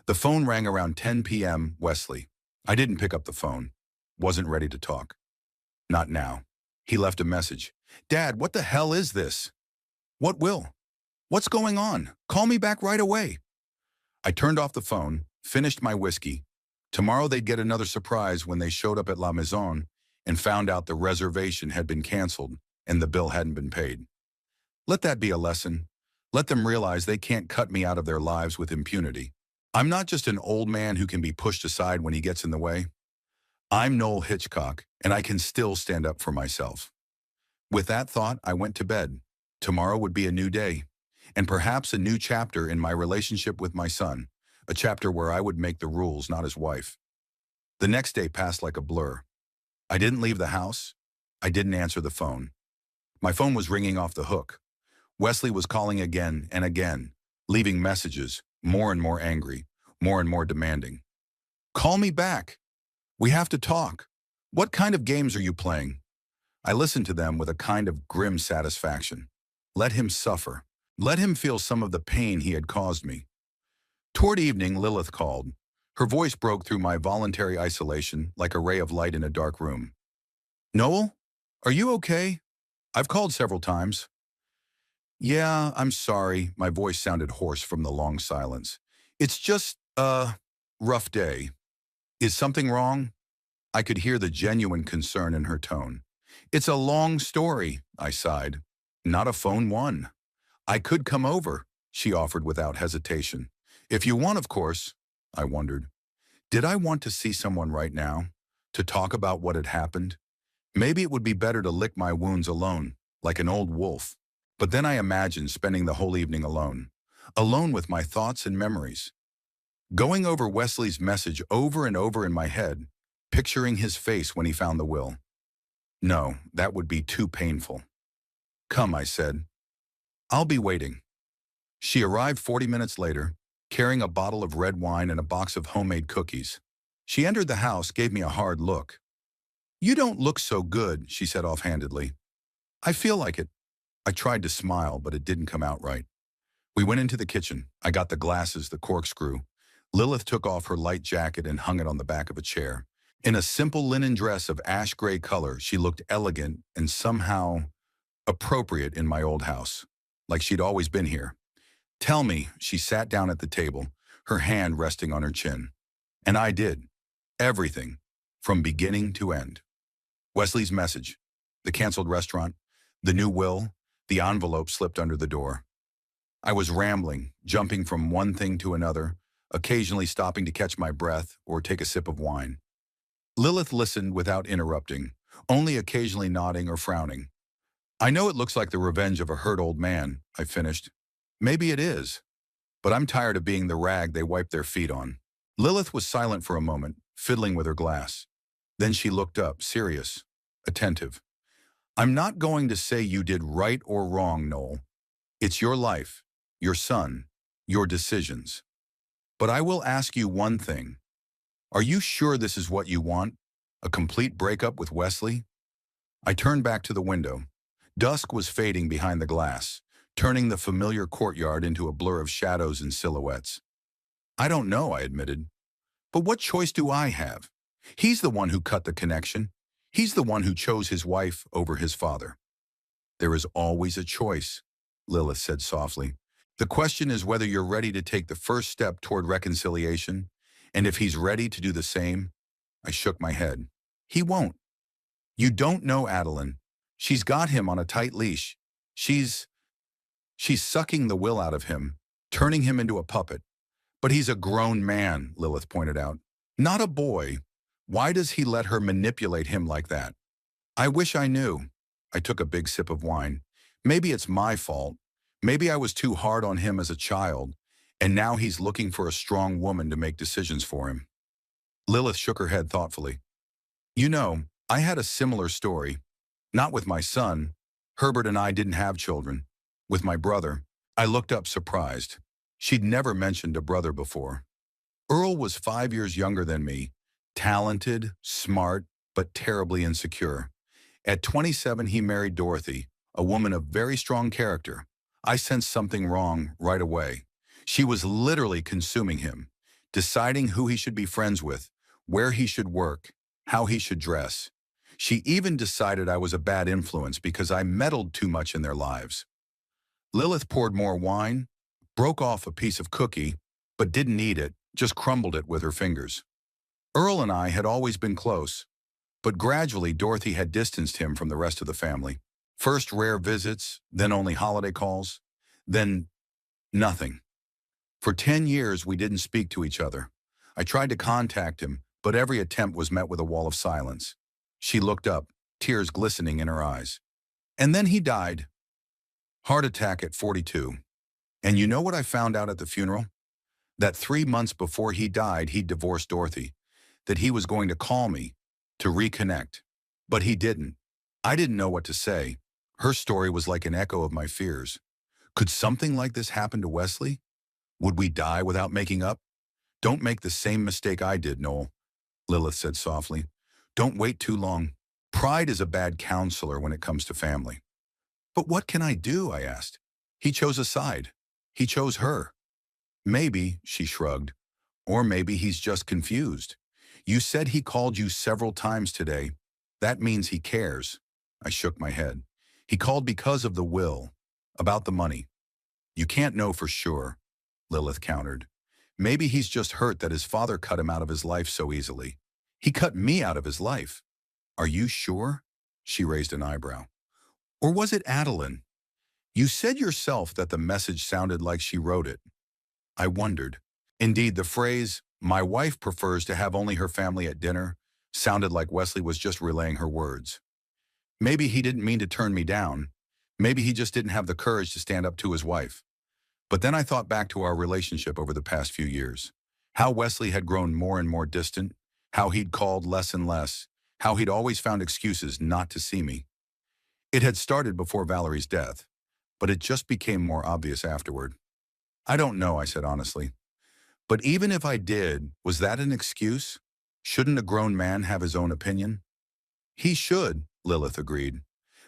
The phone rang around 10 p.m. Wesley. I didn't pick up the phone. Wasn't ready to talk. Not now. He left a message. "Dad, what the hell is this?" "What will? What's going on? Call me back right away." I turned off the phone, finished my whiskey. Tomorrow they'd get another surprise when they showed up at La Maison and found out the reservation had been canceled and the bill hadn't been paid. Let that be a lesson. Let them realize they can't cut me out of their lives with impunity. I'm not just an old man who can be pushed aside when he gets in the way. I'm Noel Hitchcock, and I can still stand up for myself. With that thought, I went to bed. Tomorrow would be a new day, and perhaps a new chapter in my relationship with my son, a chapter where I would make the rules, not his wife. The next day passed like a blur. I didn't leave the house. I didn't answer the phone. My phone was ringing off the hook. Wesley was calling again and again, leaving messages, more and more angry, more and more demanding. "Call me back. We have to talk. What kind of games are you playing?" I listened to them with a kind of grim satisfaction. Let him suffer. Let him feel some of the pain he had caused me. Toward evening, Lilith called. Her voice broke through my voluntary isolation like a ray of light in a dark room. "Noel, are you okay? I've called several times." "Yeah, I'm sorry." My voice sounded hoarse from the long silence. "It's just a rough day." "Is something wrong?" I could hear the genuine concern in her tone. "It's a long story," I sighed. "Not a phone one." "I could come over," she offered without hesitation. "If you want, of course." I wondered. Did I want to see someone right now? To talk about what had happened? Maybe it would be better to lick my wounds alone, like an old wolf. But then I imagined spending the whole evening alone. Alone with my thoughts and memories. Going over Wesley's message over and over in my head, picturing his face when he found the will. No, that would be too painful. "Come," I said. "I'll be waiting." She arrived 40 minutes later, carrying a bottle of red wine and a box of homemade cookies. She entered the house, gave me a hard look. "You don't look so good," she said offhandedly. "I feel like it." I tried to smile, but it didn't come out right. We went into the kitchen. I got the glasses, the corkscrew. Lilith took off her light jacket and hung it on the back of a chair. In a simple linen dress of ash gray color, she looked elegant and somehow appropriate in my old house, like she'd always been here. "Tell me," she sat down at the table, her hand resting on her chin. And I did. Everything, from beginning to end. Wesley's message, the canceled restaurant, the new will, the envelope slipped under the door. I was rambling, jumping from one thing to another, occasionally stopping to catch my breath or take a sip of wine. Lilith listened without interrupting, only occasionally nodding or frowning. "I know it looks like the revenge of a hurt old man," I finished. "Maybe it is, but I'm tired of being the rag they wipe their feet on." Lilith was silent for a moment, fiddling with her glass. Then she looked up, serious, attentive. "I'm not going to say you did right or wrong, Noel. It's your life, your son, your decisions. But I will ask you one thing. Are you sure this is what you want? A complete breakup with Wesley?" I turned back to the window. Dusk was fading behind the glass, turning the familiar courtyard into a blur of shadows and silhouettes. "I don't know," I admitted. "But what choice do I have? He's the one who cut the connection. He's the one who chose his wife over his father." "There is always a choice," Lilith said softly. "The question is whether you're ready to take the first step toward reconciliation And if he's ready to do the same, I shook my head. He won't. You don't know Adeline. She's got him on a tight leash. She's sucking the will out of him, turning him into a puppet. But he's a grown man, Lilith pointed out. Not a boy. Why does he let her manipulate him like that? I wish I knew. I took a big sip of wine. Maybe it's my fault. Maybe I was too hard on him as a child, and now he's looking for a strong woman to make decisions for him. Lilith shook her head thoughtfully. You know, I had a similar story. Not with my son. Herbert and I didn't have children. With my brother. I looked up surprised. She'd never mentioned a brother before. Earl was 5 years younger than me. Talented, smart, but terribly insecure. At 27, he married Dorothy, a woman of very strong character. I sensed something wrong right away. She was literally consuming him, deciding who he should be friends with, where he should work, how he should dress. She even decided I was a bad influence because I meddled too much in their lives. Lilith poured more wine, broke off a piece of cookie, but didn't eat it, just crumbled it with her fingers. Earl and I had always been close, but gradually Dorothy had distanced him from the rest of the family. First rare visits, then only holiday calls, then nothing. For 10 years we didn't speak to each other. I tried to contact him, but every attempt was met with a wall of silence. She looked up, tears glistening in her eyes. And then he died. Heart attack at 42. And you know what I found out at the funeral? That 3 months before he died, he'd divorced Dorothy. That he was going to call me, to reconnect. But he didn't. I didn't know what to say. Her story was like an echo of my fears. Could something like this happen to Wesley? Would we die without making up? Don't make the same mistake I did, Noel, Lilith said softly. Don't wait too long. Pride is a bad counselor when it comes to family. But what can I do? I asked. He chose a side. He chose her. Maybe, she shrugged, or maybe he's just confused. You said he called you several times today. That means he cares. I shook my head. He called because of the will, about the money. You can't know for sure, Lilith countered. Maybe he's just hurt that his father cut him out of his life so easily. He cut me out of his life. Are you sure? She raised an eyebrow. Or was it Adeline? You said yourself that the message sounded like she wrote it. I wondered. Indeed, the phrase, "My wife prefers to have only her family at dinner," sounded like Wesley was just relaying her words. Maybe he didn't mean to turn me down. Maybe he just didn't have the courage to stand up to his wife. But then I thought back to our relationship over the past few years. How Wesley had grown more and more distant, how he'd called less and less, how he'd always found excuses not to see me. It had started before Valerie's death, but it just became more obvious afterward. I don't know, I said honestly. But even if I did, was that an excuse? Shouldn't a grown man have his own opinion? He should, Lilith agreed.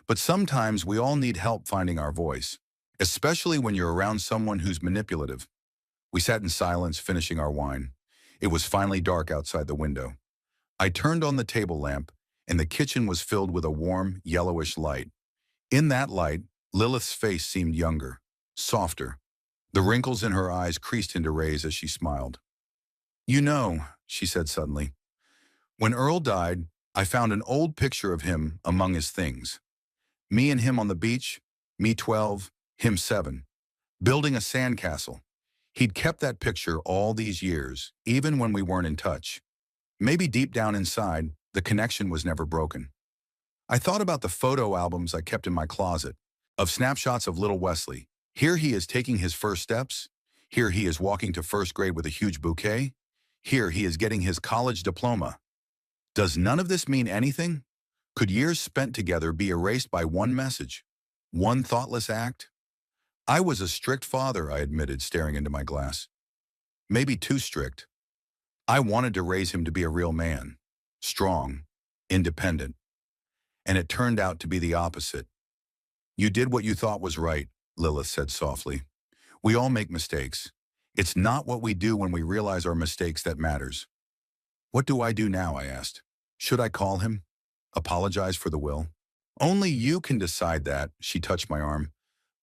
But sometimes we all need help finding our voice, especially when you're around someone who's manipulative. We sat in silence, finishing our wine. It was finally dark outside the window. I turned on the table lamp, and the kitchen was filled with a warm, yellowish light. In that light, Lilith's face seemed younger, softer. The wrinkles in her eyes creased into rays as she smiled. You know, she said suddenly, when Earl died, I found an old picture of him among his things. Me and him on the beach, me 12, him 7, building a sandcastle. He'd kept that picture all these years, even when we weren't in touch. Maybe deep down inside, the connection was never broken. I thought about the photo albums I kept in my closet, of snapshots of little Wesley. Here he is taking his first steps. Here he is walking to first grade with a huge bouquet. Here he is getting his college diploma. Does none of this mean anything? Could years spent together be erased by one message? One thoughtless act? I was a strict father, I admitted, staring into my glass. Maybe too strict. I wanted to raise him to be a real man, strong, independent. And it turned out to be the opposite. You did what you thought was right, Lilith said softly. We all make mistakes. It's not what we do when we realize our mistakes that matters. What do I do now? I asked. Should I call him? Apologize for the will? Only you can decide that, she touched my arm.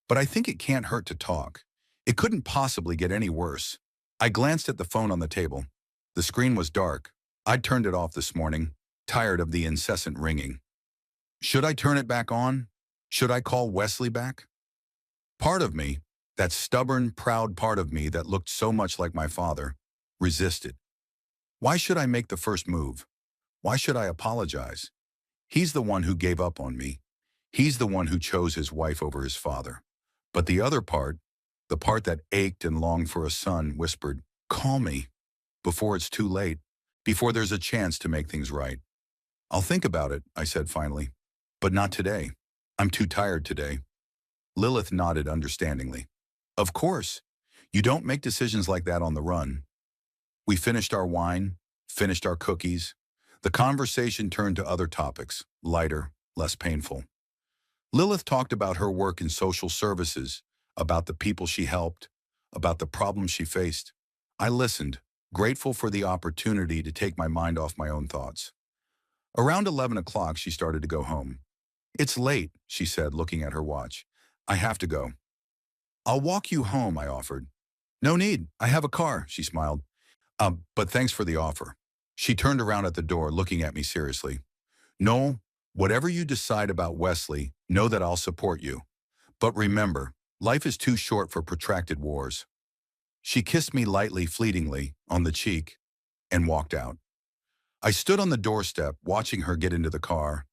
But I think it can't hurt to talk. It couldn't possibly get any worse. I glanced at the phone on the table. The screen was dark. I'd turned it off this morning, tired of the incessant ringing. Should I turn it back on? Should I call Wesley back? Part of me, that stubborn, proud part of me that looked so much like my father, resisted. Why should I make the first move? Why should I apologize? He's the one who gave up on me. He's the one who chose his wife over his father. But the other part, the part that ached and longed for a son, whispered, "Call me, before it's too late, before there's a chance to make things right." "I'll think about it," I said finally. "But not today. I'm too tired today." Lilith nodded understandingly. "Of course. You don't make decisions like that on the run." We finished our wine, finished our cookies. The conversation turned to other topics, lighter, less painful. Lilith talked about her work in social services, about the people she helped, about the problems she faced. I listened, grateful for the opportunity to take my mind off my own thoughts. Around 11 o'clock, she started to go home. "It's late," she said, looking at her watch. "I have to go." "I'll walk you home," I offered. "No need. I have a car," she smiled. But thanks for the offer." She turned around at the door, looking at me seriously. "Noel, whatever you decide about Wesley, know that I'll support you. But remember, life is too short for protracted wars." She kissed me lightly, fleetingly, on the cheek, and walked out. I stood on the doorstep, watching her get into the car.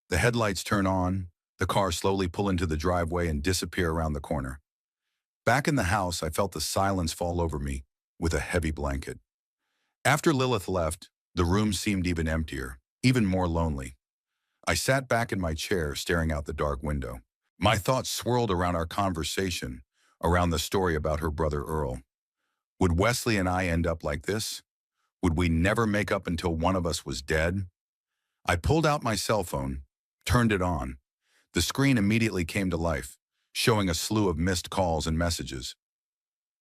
The headlights turn on, the car slowly pull into the driveway and disappear around the corner. Back in the house, I felt the silence fall over me with a heavy blanket. After Lilith left, the room seemed even emptier, even more lonely. I sat back in my chair, staring out the dark window. My thoughts swirled around our conversation, around the story about her brother Earl. Would Wesley and I end up like this? Would we never make up until one of us was dead? I pulled out my cell phone, turned it on. The screen immediately came to life, showing a slew of missed calls and messages.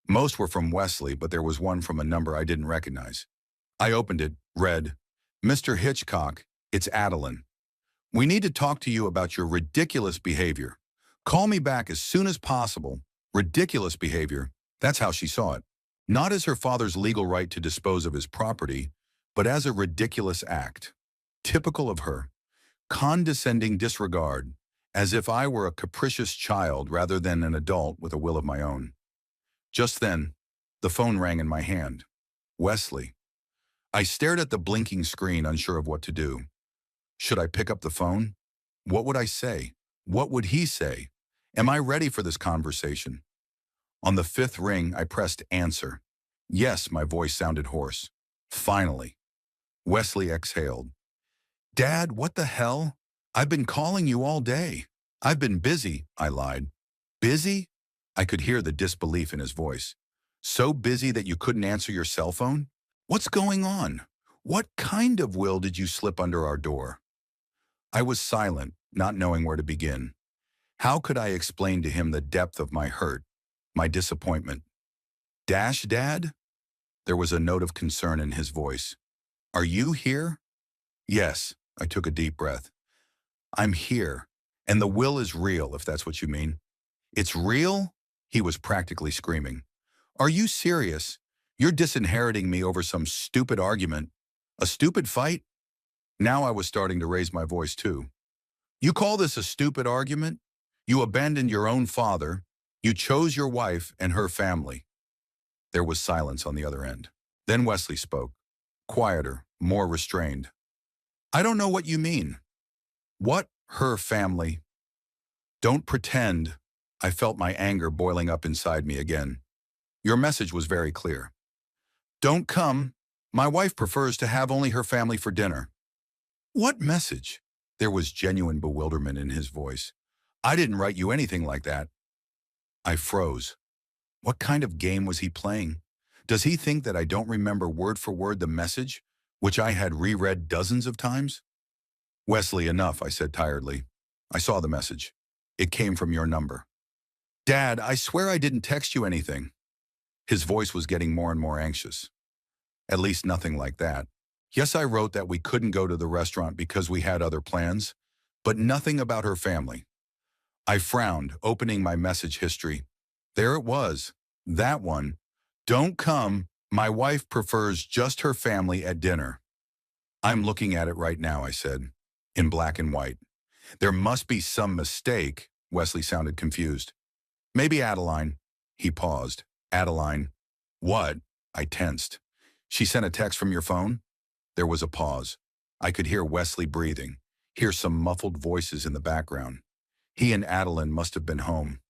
Most were from Wesley, but there was one from a number I didn't recognize. I opened it, read, "Mr. Hitchcock, it's Adeline. We need to talk to you about your ridiculous behavior. Call me back as soon as possible." Ridiculous behavior, that's how she saw it. Not as her father's legal right to dispose of his property, but as a ridiculous act. Typical of her. Condescending disregard, as if I were a capricious child rather than an adult with a will of my own. Just then, the phone rang in my hand. Wesley. I stared at the blinking screen, unsure of what to do. Should I pick up the phone? What would I say? What would he say? Am I ready for this conversation? On the fifth ring, I pressed answer. Yes, my voice sounded hoarse. Finally. Wesley exhaled. "Dad, what the hell? I've been calling you all day." "I've been busy," I lied. "Busy?" I could hear the disbelief in his voice. "So busy that you couldn't answer your cell phone? What's going on? What kind of will did you slip under our door?" I was silent, not knowing where to begin. How could I explain to him the depth of my hurt, my disappointment? Dad? There was a note of concern in his voice. "Are you here?" "Yes," I took a deep breath. "I'm here, and the will is real, if that's what you mean." "It's real?" He was practically screaming. "Are you serious? You're disinheriting me over some stupid argument? A stupid fight?" Now I was starting to raise my voice too. "You call this a stupid argument? You abandoned your own father. You chose your wife and her family." There was silence on the other end. Then Wesley spoke, quieter, more restrained. "I don't know what you mean." "What, her family?" "Don't pretend." I felt my anger boiling up inside me again. "Your message was very clear. Don't come. My wife prefers to have only her family for dinner." "What message?" There was genuine bewilderment in his voice. "I didn't write you anything like that." I froze. What kind of game was he playing? Does he think that I don't remember word for word the message, which I had reread dozens of times? "Wesley, enough," I said tiredly. "I saw the message. It came from your number." "Dad, I swear I didn't text you anything." His voice was getting more and more anxious. "At least nothing like that. Yes, I wrote that we couldn't go to the restaurant because we had other plans, but nothing about her family." I frowned, opening my message history. There it was. That one. "Don't come. My wife prefers just her family at dinner. I'm looking at it right now, I said, in black and white. There must be some mistake, Wesley sounded confused. Maybe Adeline. He paused. Adeline. What? I tensed. She sent a text from your phone? There was a pause. I could hear Wesley breathing, hear some muffled voices in the background. He and Adeline must have been home.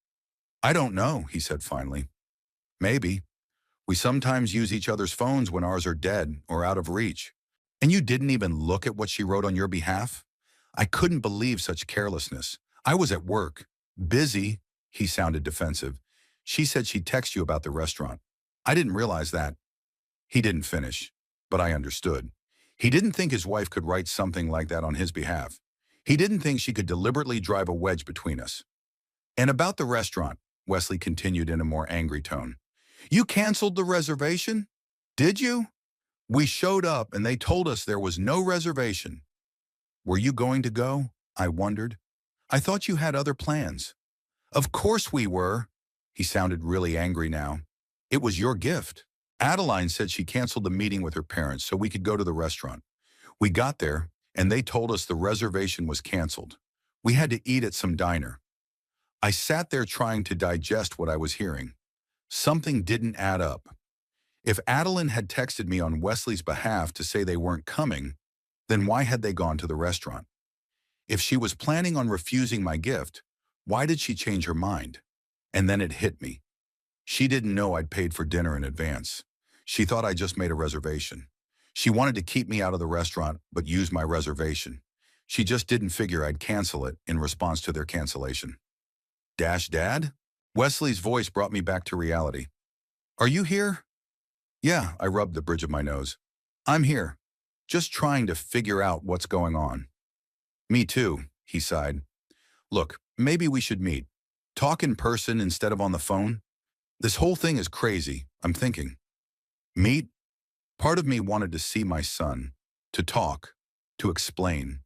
I don't know, he said finally. Maybe. We sometimes use each other's phones when ours are dead or out of reach. And you didn't even look at what she wrote on your behalf? I couldn't believe such carelessness. I was at work. Busy, he sounded defensive. She said she'd text you about the restaurant. I didn't realize that. He didn't finish, but I understood. He didn't think his wife could write something like that on his behalf. He didn't think she could deliberately drive a wedge between us. And about the restaurant, Wesley continued in a more angry tone. You canceled the reservation? Did you? We showed up and they told us there was no reservation. Were you going to go? I wondered. I thought you had other plans. Of course we were. He sounded really angry now. It was your gift. Adeline said she canceled the meeting with her parents so we could go to the restaurant. We got there and they told us the reservation was canceled. We had to eat at some diner. I sat there trying to digest what I was hearing. Something didn't add up. If Adeline had texted me on Wesley's behalf to say they weren't coming, then why had they gone to the restaurant? If she was planning on refusing my gift, why did she change her mind? And then it hit me. She didn't know I'd paid for dinner in advance. She thought I just made a reservation. She wanted to keep me out of the restaurant, but use my reservation. She just didn't figure I'd cancel it in response to their cancellation. Dad? Wesley's voice brought me back to reality. Are you here? Yeah, I rubbed the bridge of my nose. I'm here, just trying to figure out what's going on. Me too, he sighed. Look, maybe we should meet. Talk in person instead of on the phone. This whole thing is crazy, I'm thinking. Meet? Part of me wanted to see my son, to talk, to explain.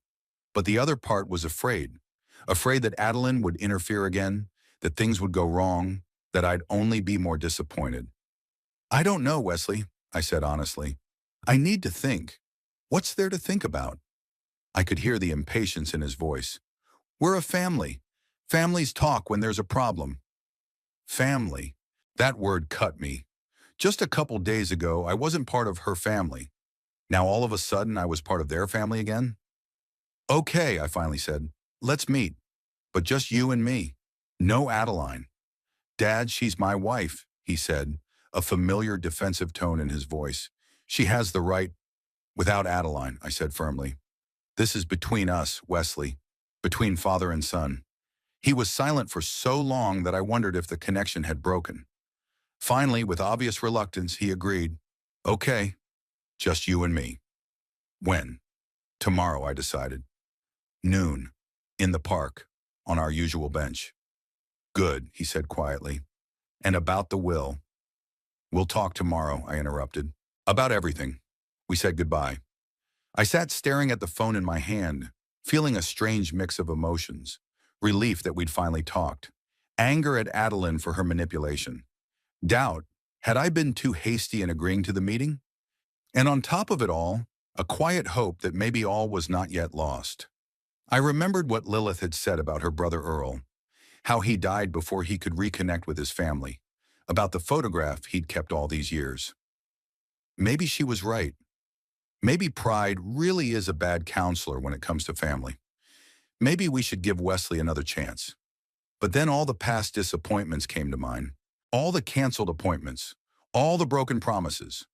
But the other part was afraid that Adeline would interfere again, that things would go wrong, that I'd only be more disappointed. I don't know, Wesley, I said honestly. I need to think. What's there to think about? I could hear the impatience in his voice. We're a family. Families talk when there's a problem. Family. That word cut me. Just a couple days ago, I wasn't part of her family. Now all of a sudden, I was part of their family again? Okay, I finally said. Let's meet. But just you and me. No Adeline. Dad, she's my wife, he said, a familiar defensive tone in his voice. She has the right. Without Adeline, I said firmly. This is between us, Wesley. Between father and son. He was silent for so long that I wondered if the connection had broken. Finally, with obvious reluctance, he agreed. Okay, just you and me. When? Tomorrow, I decided. Noon. In the park. On our usual bench. Good, he said quietly. And about the will. We'll talk tomorrow, I interrupted. About everything. We said goodbye. I sat staring at the phone in my hand, feeling a strange mix of emotions. Relief that we'd finally talked. Anger at Adeline for her manipulation. Doubt, had I been too hasty in agreeing to the meeting? And on top of it all, a quiet hope that maybe all was not yet lost. I remembered what Lilith had said about her brother Earl, how he died before he could reconnect with his family, about the photograph he'd kept all these years. Maybe she was right. Maybe pride really is a bad counselor when it comes to family. Maybe we should give Wesley another chance. But then all the past disappointments came to mind. All the canceled appointments. All the broken promises.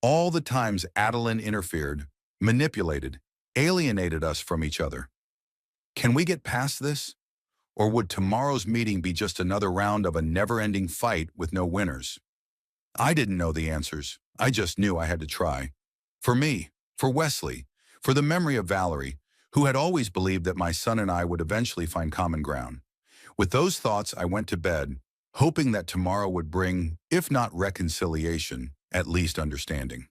All the times Adeline interfered, manipulated, alienated us from each other. Can we get past this? Or would tomorrow's meeting be just another round of a never-ending fight with no winners? I didn't know the answers. I just knew I had to try. For me, for Wesley, for the memory of Valerie, who had always believed that my son and I would eventually find common ground. With those thoughts, I went to bed, hoping that tomorrow would bring, if not reconciliation, at least understanding.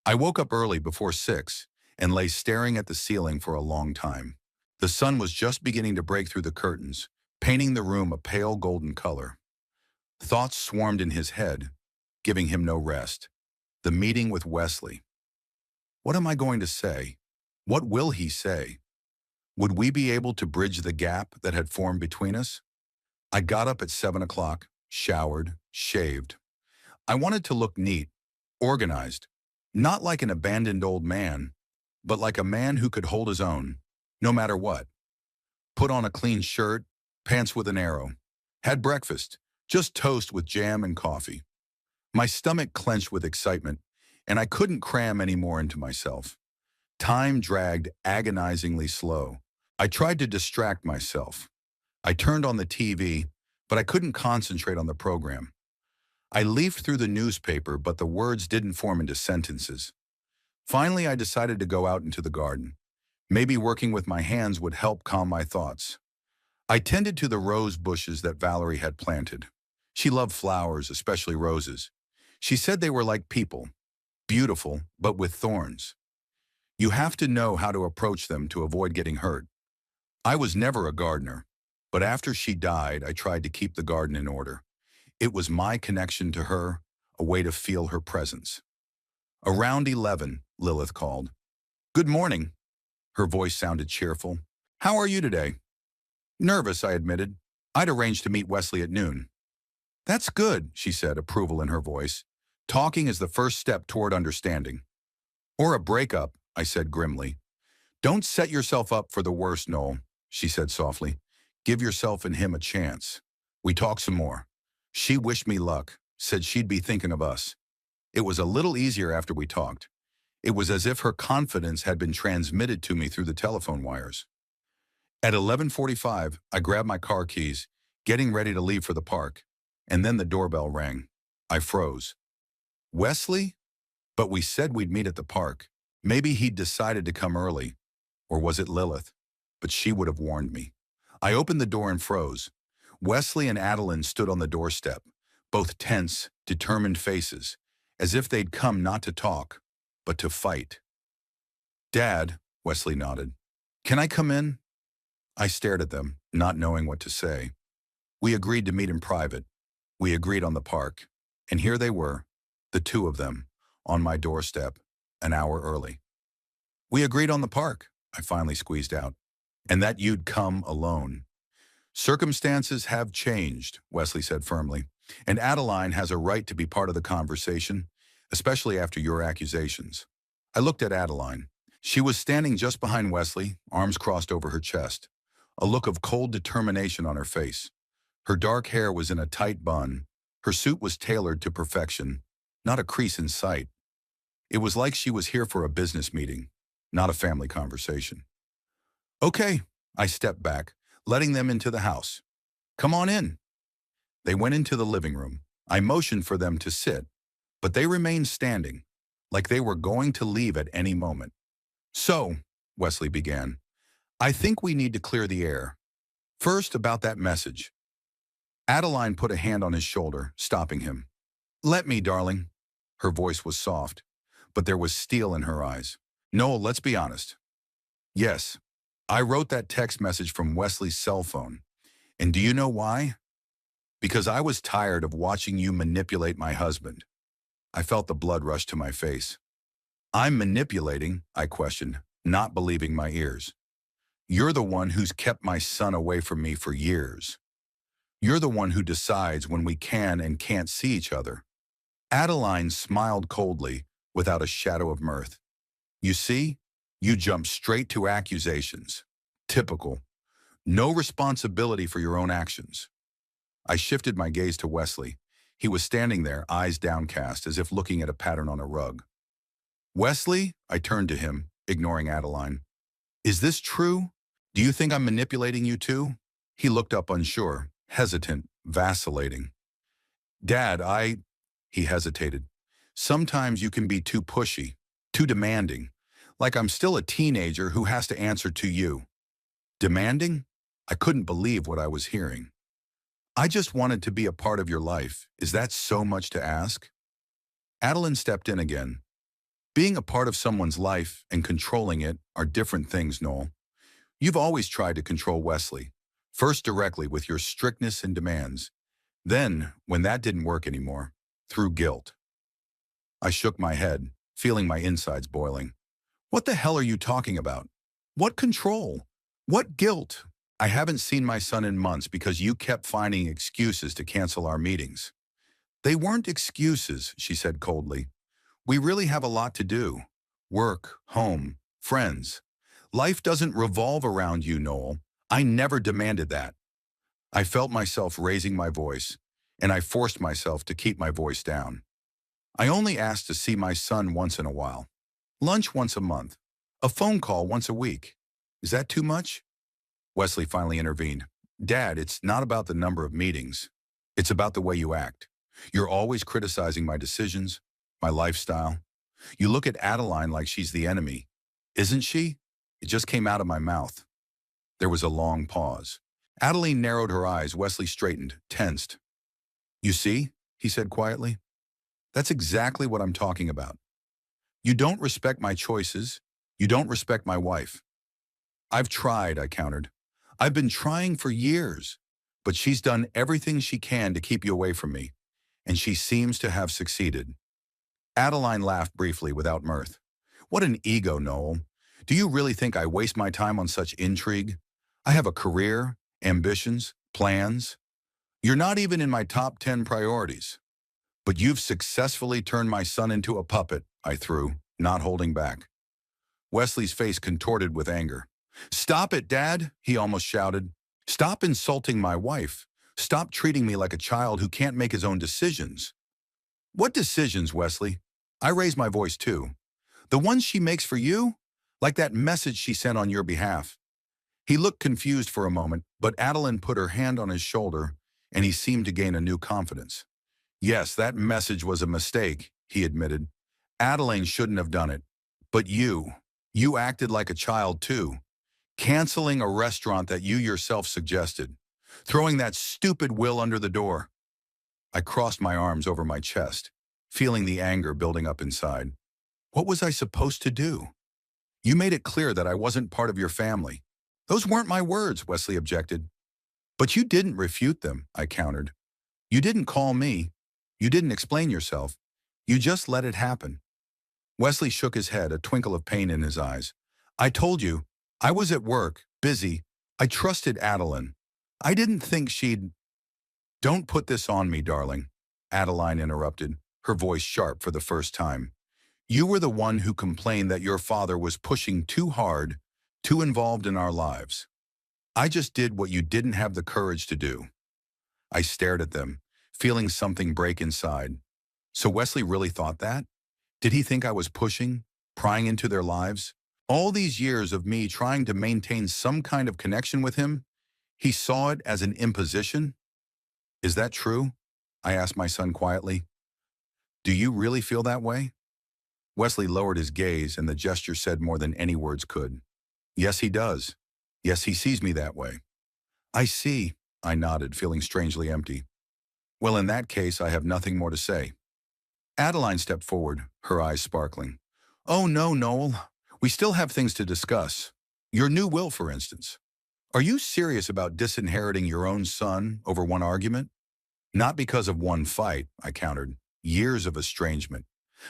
I woke up early before 6 and lay staring at the ceiling for a long time. The sun was just beginning to break through the curtains, painting the room a pale golden color. Thoughts swarmed in his head, giving him no rest. The meeting with Wesley. What am I going to say? What will he say? Would we be able to bridge the gap that had formed between us? I got up at 7 o'clock, showered, shaved. I wanted to look neat, organized, not like an abandoned old man, but like a man who could hold his own, no matter what. Put on a clean shirt, pants with an arrow. Had breakfast, just toast with jam and coffee. My stomach clenched with excitement, and I couldn't cram any more into myself. Time dragged agonizingly slow. I tried to distract myself. I turned on the TV, but I couldn't concentrate on the program. I leafed through the newspaper, but the words didn't form into sentences. Finally, I decided to go out into the garden. Maybe working with my hands would help calm my thoughts. I tended to the rose bushes that Valerie had planted. She loved flowers, especially roses. She said they were like people, beautiful, but with thorns. You have to know how to approach them to avoid getting hurt. I was never a gardener, but after she died, I tried to keep the garden in order. It was my connection to her, a way to feel her presence. Around 11, Lilith called. "Good morning." Her voice sounded cheerful. "How are you today?" "Nervous," I admitted. "I'd arranged to meet Wesley at noon." "That's good," she said, approval in her voice. "Talking is the first step toward understanding." "Or a breakup," I said grimly. "Don't set yourself up for the worst, Noel," she said softly. "Give yourself and him a chance." We talked some more. She wished me luck, said she'd be thinking of us. It was a little easier after we talked. It was as if her confidence had been transmitted to me through the telephone wires. At 11:45, I grabbed my car keys, getting ready to leave for the park, and then the doorbell rang. I froze. Wesley? But we said we'd meet at the park. Maybe he'd decided to come early. Or was it Lilith? But she would have warned me. I opened the door and froze. Wesley and Adeline stood on the doorstep, both tense, determined faces, as if they'd come not to talk, but to fight. "Dad," Wesley nodded. "Can I come in?" I stared at them, not knowing what to say. We agreed to meet in private. We agreed on the park. And here they were, the two of them, on my doorstep, an hour early. "We agreed on the park," I finally squeezed out. "And that you'd come alone." "Circumstances have changed," Wesley said firmly, "and Adeline has a right to be part of the conversation, especially after your accusations." I looked at Adeline. She was standing just behind Wesley, arms crossed over her chest, a look of cold determination on her face. Her dark hair was in a tight bun. Her suit was tailored to perfection, not a crease in sight. It was like she was here for a business meeting, not a family conversation. "Okay," I stepped back, letting them into the house. "Come on in." They went into the living room. I motioned for them to sit, but they remained standing, like they were going to leave at any moment. "So," Wesley began, "I think we need to clear the air. First, about that message." Adeline put a hand on his shoulder, stopping him. "Let me, darling." Her voice was soft, but there was steel in her eyes. "Noel, let's be honest. Yes, I wrote that text message from Wesley's cell phone. And do you know why? Because I was tired of watching you manipulate my husband." I felt the blood rush to my face. "I'm manipulating," I questioned, not believing my ears. "You're the one who's kept my son away from me for years. You're the one who decides when we can and can't see each other." Adeline smiled coldly, without a shadow of mirth. "You see, you jump straight to accusations. Typical. No responsibility for your own actions." I shifted my gaze to Wesley. He was standing there, eyes downcast, as if looking at a pattern on a rug. "Wesley," I turned to him, ignoring Adeline. "Is this true? Do you think I'm manipulating you too?" He looked up unsure, hesitant, vacillating. "Dad, He hesitated. "Sometimes you can be too pushy, too demanding, like I'm still a teenager who has to answer to you." Demanding? I couldn't believe what I was hearing. "I just wanted to be a part of your life. Is that so much to ask?" Adeline stepped in again. "Being a part of someone's life and controlling it are different things, Noel. You've always tried to control Wesley, first directly with your strictness and demands. Then, when that didn't work anymore, through guilt." I shook my head, feeling my insides boiling. What the hell are you talking about? What control? What guilt? I haven't seen my son in months because you kept finding excuses to cancel our meetings. They weren't excuses, she said coldly. We really have a lot to do. Work, home, friends. Life doesn't revolve around you, Noel. I never demanded that. I felt myself raising my voice, and I forced myself to keep my voice down. I only asked to see my son once in a while. Lunch once a month. A phone call once a week. Is that too much? Wesley finally intervened. Dad, it's not about the number of meetings. It's about the way you act. You're always criticizing my decisions, my lifestyle. You look at Adeline like she's the enemy. Isn't she? It just came out of my mouth. There was a long pause. Adeline narrowed her eyes. Wesley straightened, tensed. You see, he said quietly. That's exactly what I'm talking about. You don't respect my choices. You don't respect my wife. I've tried, I countered. I've been trying for years, but she's done everything she can to keep you away from me, and she seems to have succeeded. Adeline laughed briefly without mirth. What an ego, Noel. Do you really think I waste my time on such intrigue? I have a career, ambitions, plans. You're not even in my top 10 priorities. But you've successfully turned my son into a puppet, I threw, not holding back. Wesley's face contorted with anger. Stop it, Dad, he almost shouted. Stop insulting my wife. Stop treating me like a child who can't make his own decisions. What decisions, Wesley? I raised my voice too. The ones she makes for you? Like that message she sent on your behalf. He looked confused for a moment, but Adeline put her hand on his shoulder, and he seemed to gain a new confidence. Yes, that message was a mistake, he admitted. Adeline shouldn't have done it. But you acted like a child too. Canceling a restaurant that you yourself suggested. Throwing that stupid will under the door. I crossed my arms over my chest, feeling the anger building up inside. What was I supposed to do? You made it clear that I wasn't part of your family. Those weren't my words, Wesley objected. But you didn't refute them, I countered. You didn't call me. You didn't explain yourself. You just let it happen. Wesley shook his head, a twinkle of pain in his eyes. I told you, I was at work, busy. I trusted Adeline. I didn't think she'd... Don't put this on me, darling, Adeline interrupted, her voice sharp for the first time. You were the one who complained that your father was pushing too hard, too involved in our lives. I just did what you didn't have the courage to do. I stared at them, feeling something break inside. So Wesley really thought that? Did he think I was pushing, prying into their lives? All these years of me trying to maintain some kind of connection with him, he saw it as an imposition? Is that true? I asked my son quietly. Do you really feel that way? Wesley lowered his gaze, and the gesture said more than any words could. Yes, he does. Yes, he sees me that way. I see, I nodded, feeling strangely empty. Well, in that case, I have nothing more to say. Adeline stepped forward, her eyes sparkling. Oh no, Noel. We still have things to discuss. Your new will, for instance. Are you serious about disinheriting your own son over one argument? Not because of one fight, I countered. Years of estrangement.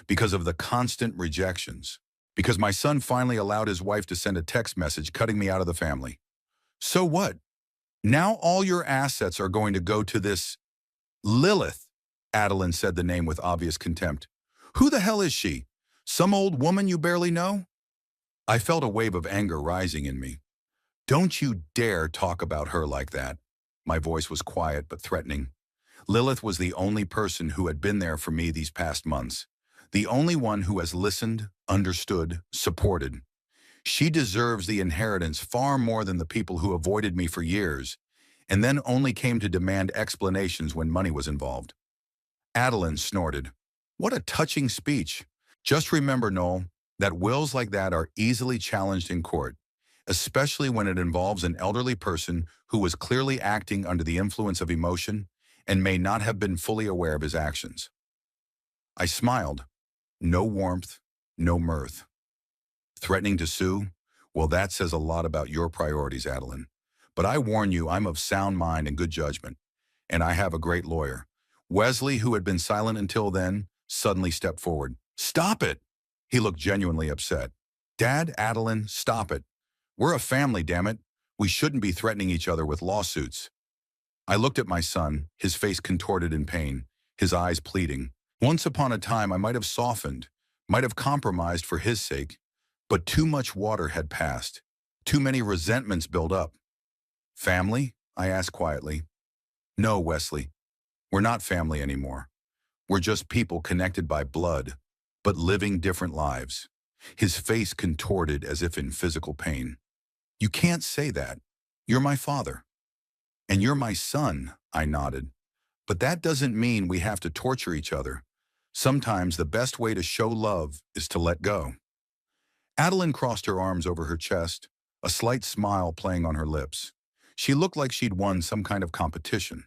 Because of the constant rejections. Because my son finally allowed his wife to send a text message cutting me out of the family. So what? Now all your assets are going to go to this Lilith, Adeline said the name with obvious contempt. Who the hell is she? Some old woman you barely know? I felt a wave of anger rising in me. Don't you dare talk about her like that. My voice was quiet but threatening. Lilith was the only person who had been there for me these past months. The only one who has listened, understood, supported. She deserves the inheritance far more than the people who avoided me for years, and then only came to demand explanations when money was involved. Adeline snorted. What a touching speech. Just remember, Noel, that wills like that are easily challenged in court, especially when it involves an elderly person who was clearly acting under the influence of emotion and may not have been fully aware of his actions. I smiled. No warmth, no mirth. Threatening to sue? Well, that says a lot about your priorities, Adeline. But I warn you, I'm of sound mind and good judgment, and I have a great lawyer. Wesley, who had been silent until then, suddenly stepped forward. Stop it! He looked genuinely upset. Dad, Adeline, stop it. We're a family, damn it. We shouldn't be threatening each other with lawsuits. I looked at my son, his face contorted in pain, his eyes pleading. Once upon a time, I might have softened, might have compromised for his sake, but too much water had passed. Too many resentments built up. Family? I asked quietly. No, Wesley. We're not family anymore. We're just people connected by blood, but living different lives. His face contorted as if in physical pain. You can't say that. You're my father. And you're my son, I nodded. But that doesn't mean we have to torture each other. Sometimes the best way to show love is to let go. Adeline crossed her arms over her chest, a slight smile playing on her lips. She looked like she'd won some kind of competition.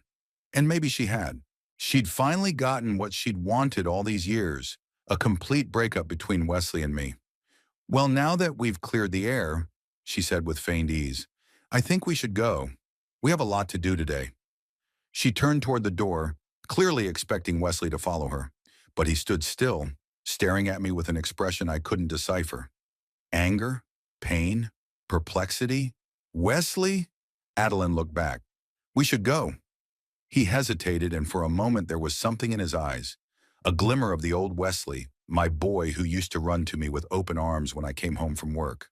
And maybe she had. She'd finally gotten what she'd wanted all these years, a complete breakup between Wesley and me. Well, now that we've cleared the air, she said with feigned ease, I think we should go. We have a lot to do today. She turned toward the door, clearly expecting Wesley to follow her, but he stood still, staring at me with an expression I couldn't decipher. Anger? Pain? Perplexity? Wesley? Adeline looked back. We should go. He hesitated, and for a moment there was something in his eyes, a glimmer of the old Wesley, my boy who used to run to me with open arms when I came home from work,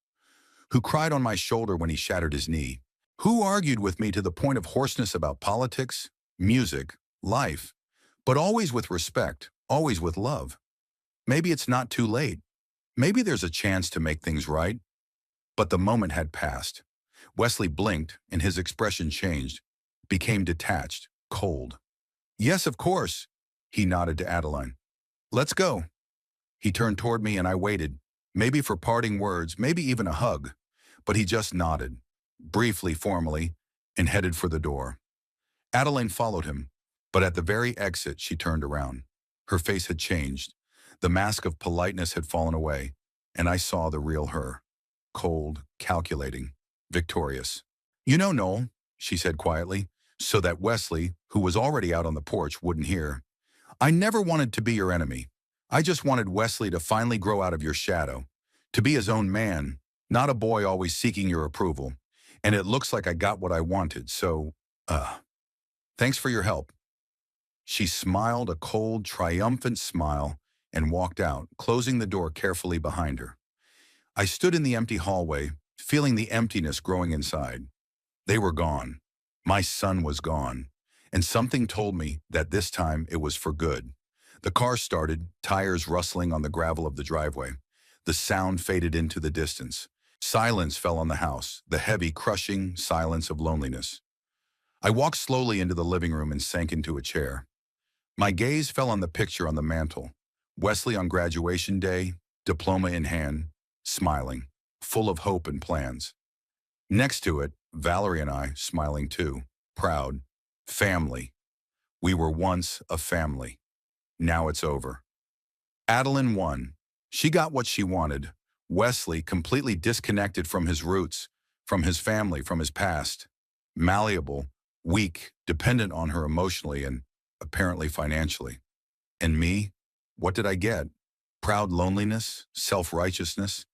who cried on my shoulder when he shattered his knee, who argued with me to the point of hoarseness about politics, music, life, but always with respect, always with love. Maybe it's not too late. Maybe there's a chance to make things right. But the moment had passed. Wesley blinked, and his expression changed, became detached, cold. Yes, of course, he nodded to Adeline. Let's go. He turned toward me, and I waited, maybe for parting words, maybe even a hug. But he just nodded, briefly, formally, and headed for the door. Adeline followed him, but at the very exit she turned around. Her face had changed. The mask of politeness had fallen away, and I saw the real her. Cold, calculating, victorious. You know, Noel, she said quietly, so that Wesley, who was already out on the porch, wouldn't hear. I never wanted to be your enemy. I just wanted Wesley to finally grow out of your shadow, to be his own man, not a boy always seeking your approval. And it looks like I got what I wanted, so, thanks for your help. She smiled a cold, triumphant smile and walked out, closing the door carefully behind her. I stood in the empty hallway, feeling the emptiness growing inside. They were gone. My son was gone. And something told me that this time it was for good. The car started, tires rustling on the gravel of the driveway. The sound faded into the distance. Silence fell on the house, the heavy, crushing silence of loneliness. I walked slowly into the living room and sank into a chair. My gaze fell on the picture on the mantel. Wesley on graduation day, diploma in hand, smiling, full of hope and plans. Next to it, Valerie and I, smiling too, proud. Family. We were once a family. Now it's over. Adeline won. She got what she wanted. Wesley, completely disconnected from his roots, from his family, from his past. Malleable, weak, dependent on her emotionally and apparently financially. And me? What did I get? Proud loneliness? Self-righteousness?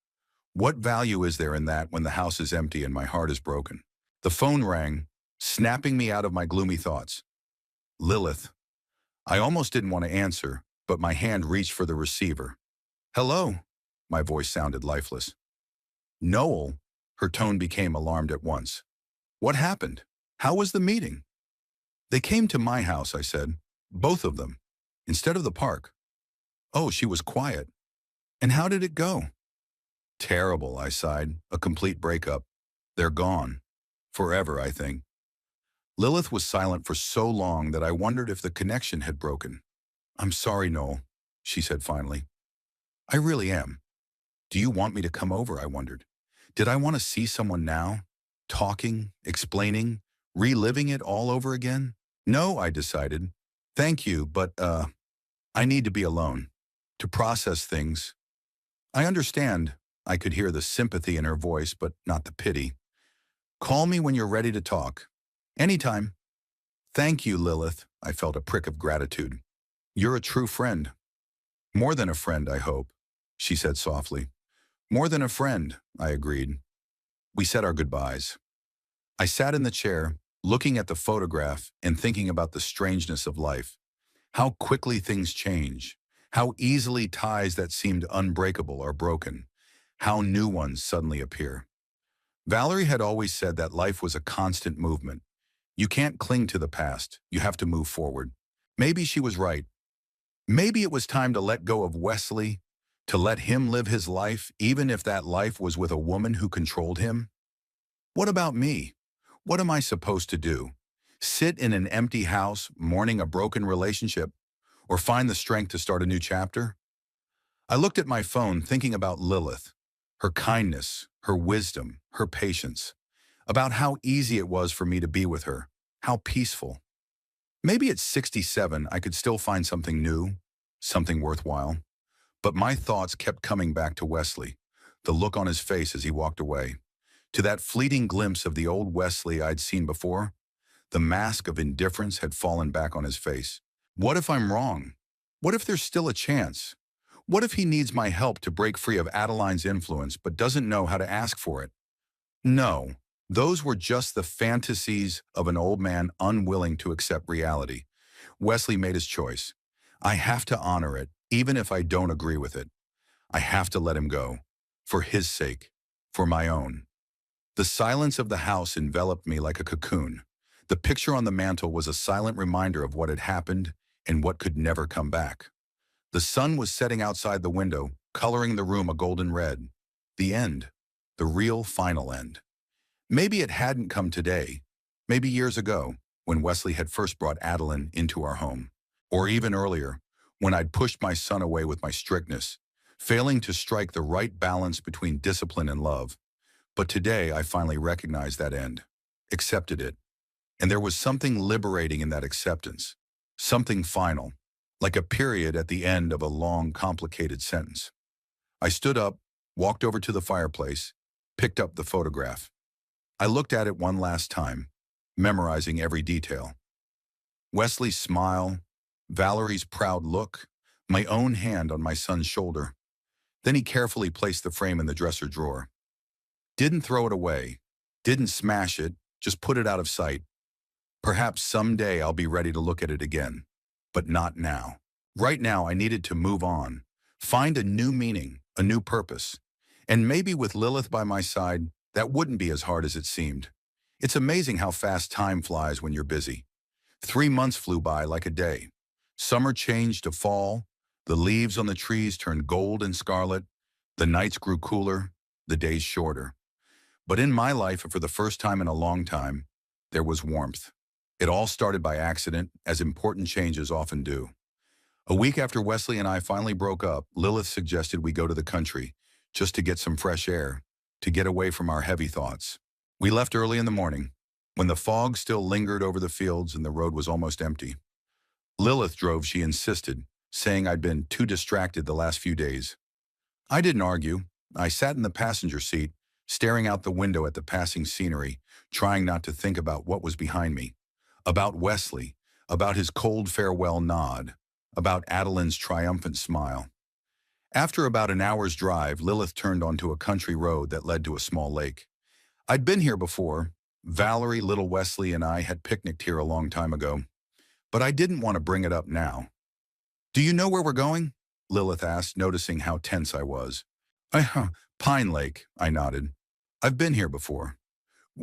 What value is there in that when the house is empty and my heart is broken? The phone rang, snapping me out of my gloomy thoughts. Lilith. I almost didn't want to answer, but my hand reached for the receiver. Hello? My voice sounded lifeless. Noel? Her tone became alarmed at once. What happened? How was the meeting? They came to my house, I said. Both of them. Instead of the park. Oh, she was quiet. And how did it go? Terrible, I sighed. A complete breakup. They're gone. Forever, I think. Lilith was silent for so long that I wondered if the connection had broken. I'm sorry, Noel, she said finally. I really am. Do you want me to come over, I wondered. Did I want to see someone now? Talking, explaining, reliving it all over again? No, I decided. Thank you, but, I need to be alone. To process things. I understand. I could hear the sympathy in her voice, but not the pity. Call me when you're ready to talk. Anytime. Thank you, Lilith. I felt a prick of gratitude. You're a true friend. More than a friend, I hope, she said softly. More than a friend, I agreed. We said our goodbyes. I sat in the chair, looking at the photograph and thinking about the strangeness of life. How quickly things change. How easily ties that seemed unbreakable are broken. How new ones suddenly appear. Valerie had always said that life was a constant movement. You can't cling to the past, you have to move forward. Maybe she was right. Maybe it was time to let go of Wesley, to let him live his life, even if that life was with a woman who controlled him. What about me? What am I supposed to do? Sit in an empty house, mourning a broken relationship, or find the strength to start a new chapter? I looked at my phone thinking about Lilith, her kindness, her wisdom, her patience, about how easy it was for me to be with her, how peaceful. Maybe at 67 I could still find something new, something worthwhile. But my thoughts kept coming back to Wesley, the look on his face as he walked away, to that fleeting glimpse of the old Wesley I'd seen before. The mask of indifference had fallen back on his face. What if I'm wrong? What if there's still a chance? What if he needs my help to break free of Adeline's influence but doesn't know how to ask for it? No, those were just the fantasies of an old man unwilling to accept reality. Wesley made his choice. I have to honor it, even if I don't agree with it. I have to let him go. For his sake. For my own. The silence of the house enveloped me like a cocoon. The picture on the mantel was a silent reminder of what had happened and what could never come back. The sun was setting outside the window, coloring the room a golden red. The end. The real final end. Maybe it hadn't come today. Maybe years ago, when Wesley had first brought Adeline into our home. Or even earlier, when I'd pushed my son away with my strictness, failing to strike the right balance between discipline and love. But today I finally recognized that end, accepted it. And there was something liberating in that acceptance, something final, like a period at the end of a long, complicated sentence. I stood up, walked over to the fireplace, picked up the photograph. I looked at it one last time, memorizing every detail. Wesley's smile, Valerie's proud look, my own hand on my son's shoulder. Then he carefully placed the frame in the dresser drawer. Didn't throw it away, didn't smash it, just put it out of sight. Perhaps someday I'll be ready to look at it again, but not now. Right now I needed to move on, find a new meaning, a new purpose. And maybe with Lilith by my side, that wouldn't be as hard as it seemed. It's amazing how fast time flies when you're busy. 3 months flew by like a day. Summer changed to fall, the leaves on the trees turned gold and scarlet, the nights grew cooler, the days shorter. But in my life, for the first time in a long time, there was warmth. It all started by accident, as important changes often do. A week after Wesley and I finally broke up, Lilith suggested we go to the country, just to get some fresh air, to get away from our heavy thoughts. We left early in the morning, when the fog still lingered over the fields and the road was almost empty. Lilith drove, she insisted, saying I'd been too distracted the last few days. I didn't argue. I sat in the passenger seat, staring out the window at the passing scenery, trying not to think about what was behind me. About Wesley, about his cold farewell nod, about Adeline's triumphant smile. After about an hour's drive, Lilith turned onto a country road that led to a small lake. I'd been here before. Valerie, little Wesley, and I had picnicked here a long time ago. But I didn't want to bring it up now. Do you know where we're going? Lilith asked, noticing how tense I was. Pine Lake, I nodded. I've been here before.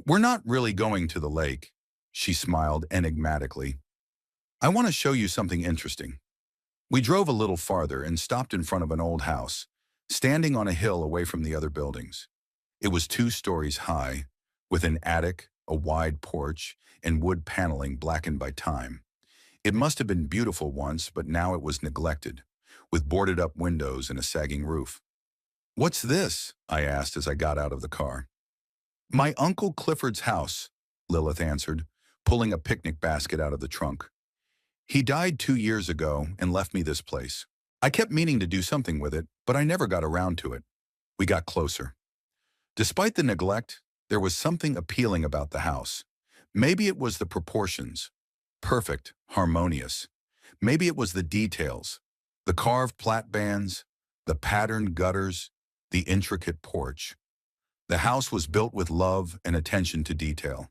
We're not really going to the lake, she smiled enigmatically. I want to show you something interesting. We drove a little farther and stopped in front of an old house, standing on a hill away from the other buildings. It was 2 stories high, with an attic, a wide porch, and wood paneling blackened by time. It must have been beautiful once, but now it was neglected, with boarded-up windows and a sagging roof. What's this? I asked as I got out of the car. My Uncle Clifford's house, Lilith answered, pulling a picnic basket out of the trunk. He died 2 years ago and left me this place. I kept meaning to do something with it, but I never got around to it. We got closer. Despite the neglect, there was something appealing about the house. Maybe it was the proportions. Perfect, harmonious. Maybe it was the details. The carved plat bands, the patterned gutters, the intricate porch. The house was built with love and attention to detail.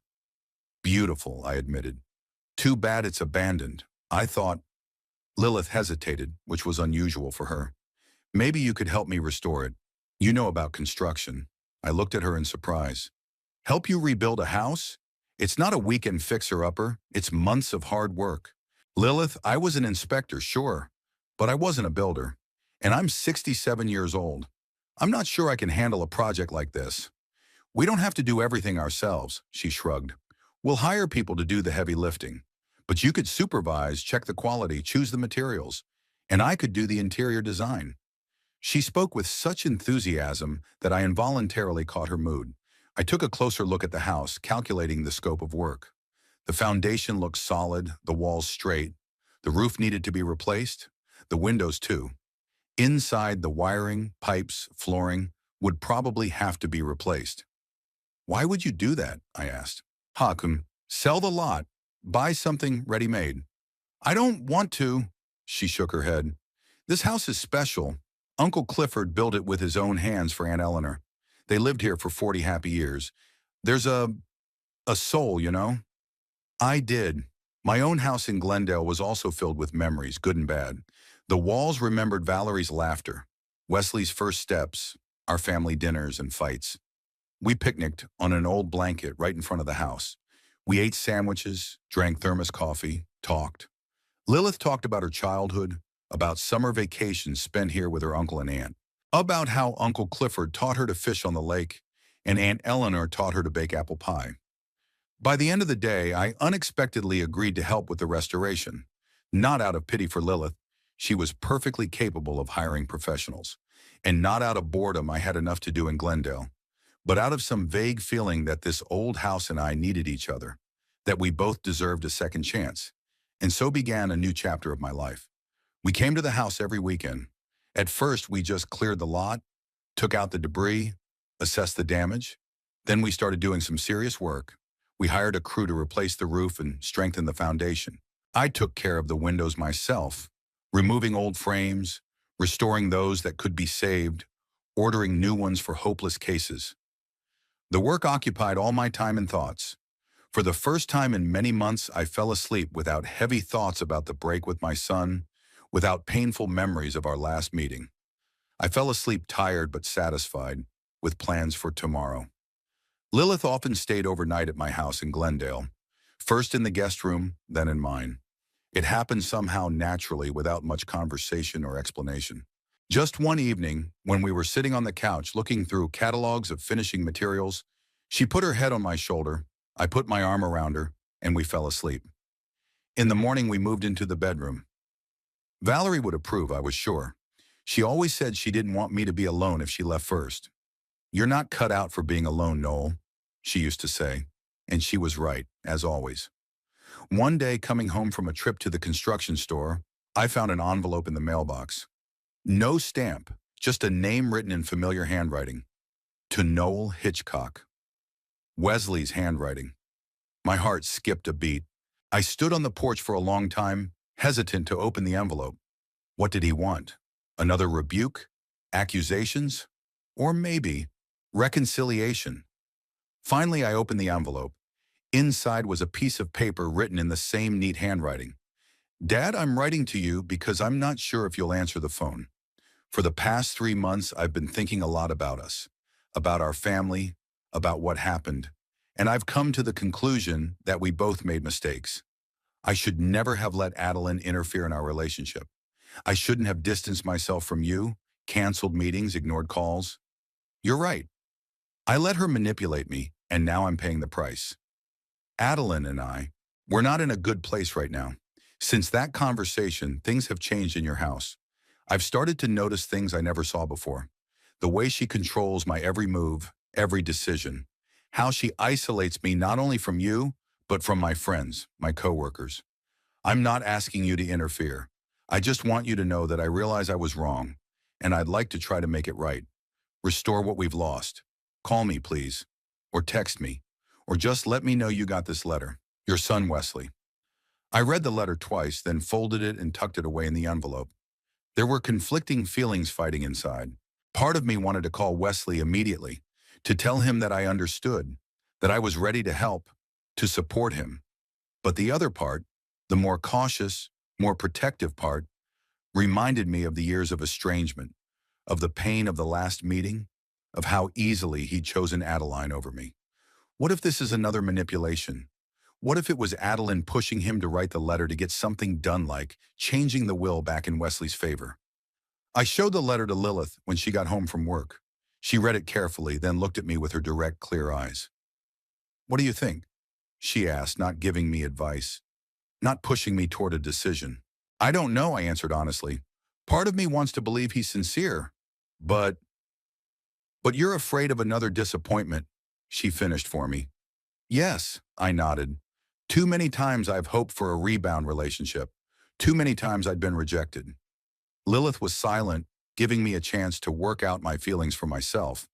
Beautiful, I admitted. Too bad it's abandoned. I thought. Lilith hesitated, which was unusual for her. Maybe you could help me restore it. You know about construction. I looked at her in surprise. Help you rebuild a house? It's not a weekend fixer-upper. It's months of hard work. Lilith, I was an inspector, sure, but I wasn't a builder. And I'm 67 years old. I'm not sure I can handle a project like this. We don't have to do everything ourselves, she shrugged. We'll hire people to do the heavy lifting. But you could supervise, check the quality, choose the materials. And I could do the interior design. She spoke with such enthusiasm that I involuntarily caught her mood. I took a closer look at the house, calculating the scope of work. The foundation looked solid, the walls straight. The roof needed to be replaced, the windows too. Inside, the wiring, pipes, flooring would probably have to be replaced. Why would you do that? I asked. Hakum, sell the lot, buy something ready-made. I don't want to, she shook her head. This house is special. Uncle Clifford built it with his own hands for Aunt Eleanor. They lived here for 40 happy years. There's a soul, you know? I did. My own house in Glendale was also filled with memories, good and bad. The walls remembered Valerie's laughter, Wesley's first steps, our family dinners and fights. We picnicked on an old blanket right in front of the house. We ate sandwiches, drank thermos coffee, talked. Lilith talked about her childhood, about summer vacations spent here with her uncle and aunt, about how Uncle Clifford taught her to fish on the lake, and Aunt Eleanor taught her to bake apple pie. By the end of the day, I unexpectedly agreed to help with the restoration. Not out of pity for Lilith, she was perfectly capable of hiring professionals, and not out of boredom I had enough to do in Glendale, but out of some vague feeling that this old house and I needed each other, that we both deserved a second chance. And so began a new chapter of my life. We came to the house every weekend. At first, we just cleared the lot, took out the debris, assessed the damage. Then we started doing some serious work. We hired a crew to replace the roof and strengthen the foundation. I took care of the windows myself, removing old frames, restoring those that could be saved, ordering new ones for hopeless cases. The work occupied all my time and thoughts. For the first time in many months, I fell asleep without heavy thoughts about the break with my son, without painful memories of our last meeting. I fell asleep tired but satisfied, with plans for tomorrow. Lilith often stayed overnight at my house in Glendale, first in the guest room, then in mine. It happened somehow naturally without much conversation or explanation. Just one evening, when we were sitting on the couch looking through catalogs of finishing materials, she put her head on my shoulder, I put my arm around her, and we fell asleep. In the morning, we moved into the bedroom. Valerie would approve, I was sure. She always said she didn't want me to be alone if she left first. You're not cut out for being alone, Noel, she used to say, and she was right, as always. One day, coming home from a trip to the construction store, I found an envelope in the mailbox. No stamp, just a name written in familiar handwriting. To Noel Hitchcock. Wesley's handwriting. My heart skipped a beat. I stood on the porch for a long time, hesitant to open the envelope. What did he want? Another rebuke? Accusations? Or maybe reconciliation? Finally, I opened the envelope. Inside was a piece of paper written in the same neat handwriting. Dad, I'm writing to you because I'm not sure if you'll answer the phone. For the past 3 months, I've been thinking a lot about us, about our family, about what happened, and I've come to the conclusion that we both made mistakes. I should never have let Adeline interfere in our relationship. I shouldn't have distanced myself from you, canceled meetings, ignored calls. You're right. I let her manipulate me, and now I'm paying the price. Adeline and we're not in a good place right now. Since that conversation, things have changed in your house. I've started to notice things I never saw before. The way she controls my every move, every decision. How she isolates me not only from you, but from my friends, my coworkers. I'm not asking you to interfere. I just want you to know that I realize I was wrong, and I'd like to try to make it right. Restore what we've lost. Call me, please. Or text me. Or just let me know you got this letter. Your son, Wesley. I read the letter twice, then folded it and tucked it away in the envelope. There were conflicting feelings fighting inside. Part of me wanted to call Wesley immediately, to tell him that I understood, that I was ready to help, to support him. But the other part, the more cautious, more protective part, reminded me of the years of estrangement, of the pain of the last meeting, of how easily he'd chosen Adeline over me. What if this is another manipulation? What if it was Adeline pushing him to write the letter to get something done, like changing the will back in Wesley's favor? I showed the letter to Lilith when she got home from work. She read it carefully, then looked at me with her direct, clear eyes. "What do you think?" she asked, not giving me advice, not pushing me toward a decision. "I don't know," I answered honestly. "Part of me wants to believe he's sincere, but you're afraid of another disappointment," she finished for me. "Yes," I nodded. "Too many times I've hoped for a rebound relationship. Too many times I'd been rejected." Lilith was silent, giving me a chance to work out my feelings for myself.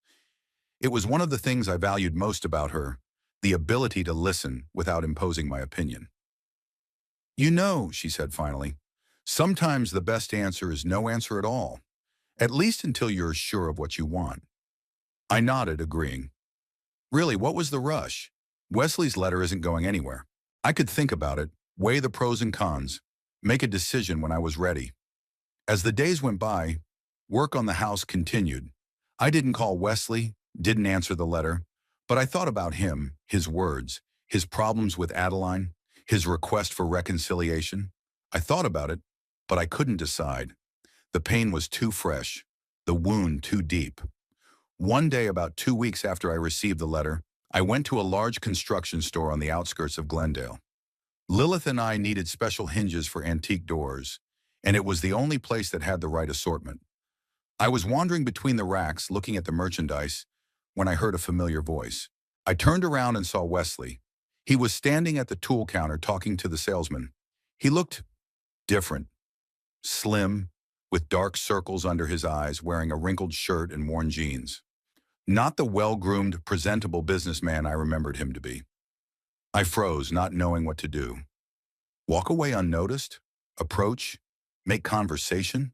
It was one of the things I valued most about her, the ability to listen without imposing my opinion. "You know," she said finally, "sometimes the best answer is no answer at all, at least until you're sure of what you want." I nodded, agreeing. Really, what was the rush? Wesley's letter isn't going anywhere. I could think about it, weigh the pros and cons, make a decision when I was ready. As the days went by, work on the house continued. I didn't call Wesley, didn't answer the letter, but I thought about him, his words, his problems with Adeline, his request for reconciliation. I thought about it, but I couldn't decide. The pain was too fresh, the wound too deep. One day, about 2 weeks after I received the letter, I went to a large construction store on the outskirts of Glendale. Lilith and I needed special hinges for antique doors, and it was the only place that had the right assortment. I was wandering between the racks looking at the merchandise when I heard a familiar voice. I turned around and saw Wesley. He was standing at the tool counter talking to the salesman. He looked different, slim, with dark circles under his eyes, wearing a wrinkled shirt and worn jeans. Not the well-groomed, presentable businessman I remembered him to be. I froze, not knowing what to do. Walk away unnoticed? Approach? Make conversation?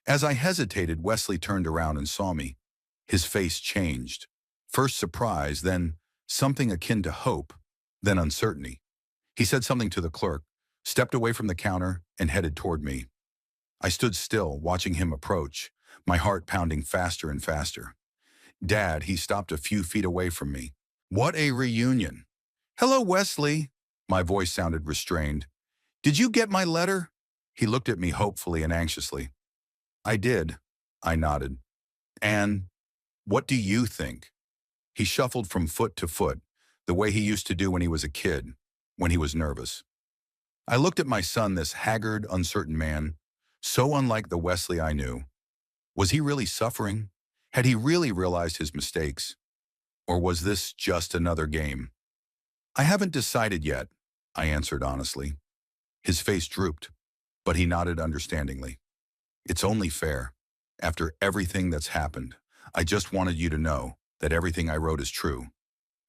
As I hesitated, Wesley turned around and saw me. His face changed. First surprise, then something akin to hope, then uncertainty. He said something to the clerk, stepped away from the counter, and headed toward me. I stood still, watching him approach, my heart pounding faster and faster. "Dad," he stopped a few feet away from me. "What a reunion." "Hello, Wesley." My voice sounded restrained. "Did you get my letter?" He looked at me hopefully and anxiously. "I did," I nodded. "And what do you think?" He shuffled from foot to foot, the way he used to do when he was a kid, when he was nervous. I looked at my son, this haggard, uncertain man, so unlike the Wesley I knew. Was he really suffering? Had he really realized his mistakes? Or was this just another game? "I haven't decided yet," I answered honestly. His face drooped, but he nodded understandingly. "It's only fair. After everything that's happened, I just wanted you to know that everything I wrote is true.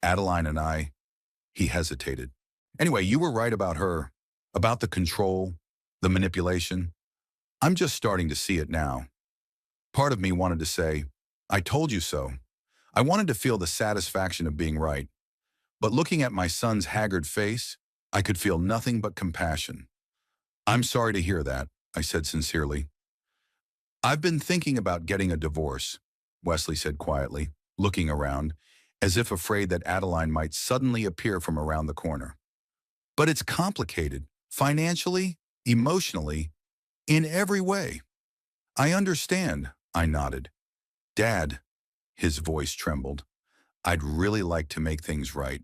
Adeline and I," he hesitated. "Anyway, you were right about her, about the control, the manipulation. I'm just starting to see it now." Part of me wanted to say, "I told you so." I wanted to feel the satisfaction of being right. But looking at my son's haggard face, I could feel nothing but compassion. "I'm sorry to hear that," I said sincerely. "I've been thinking about getting a divorce," Wesley said quietly, looking around, as if afraid that Adeline might suddenly appear from around the corner. "But it's complicated, financially, emotionally, in every way." "I understand," I nodded. "Dad," his voice trembled, "I'd really like to make things right.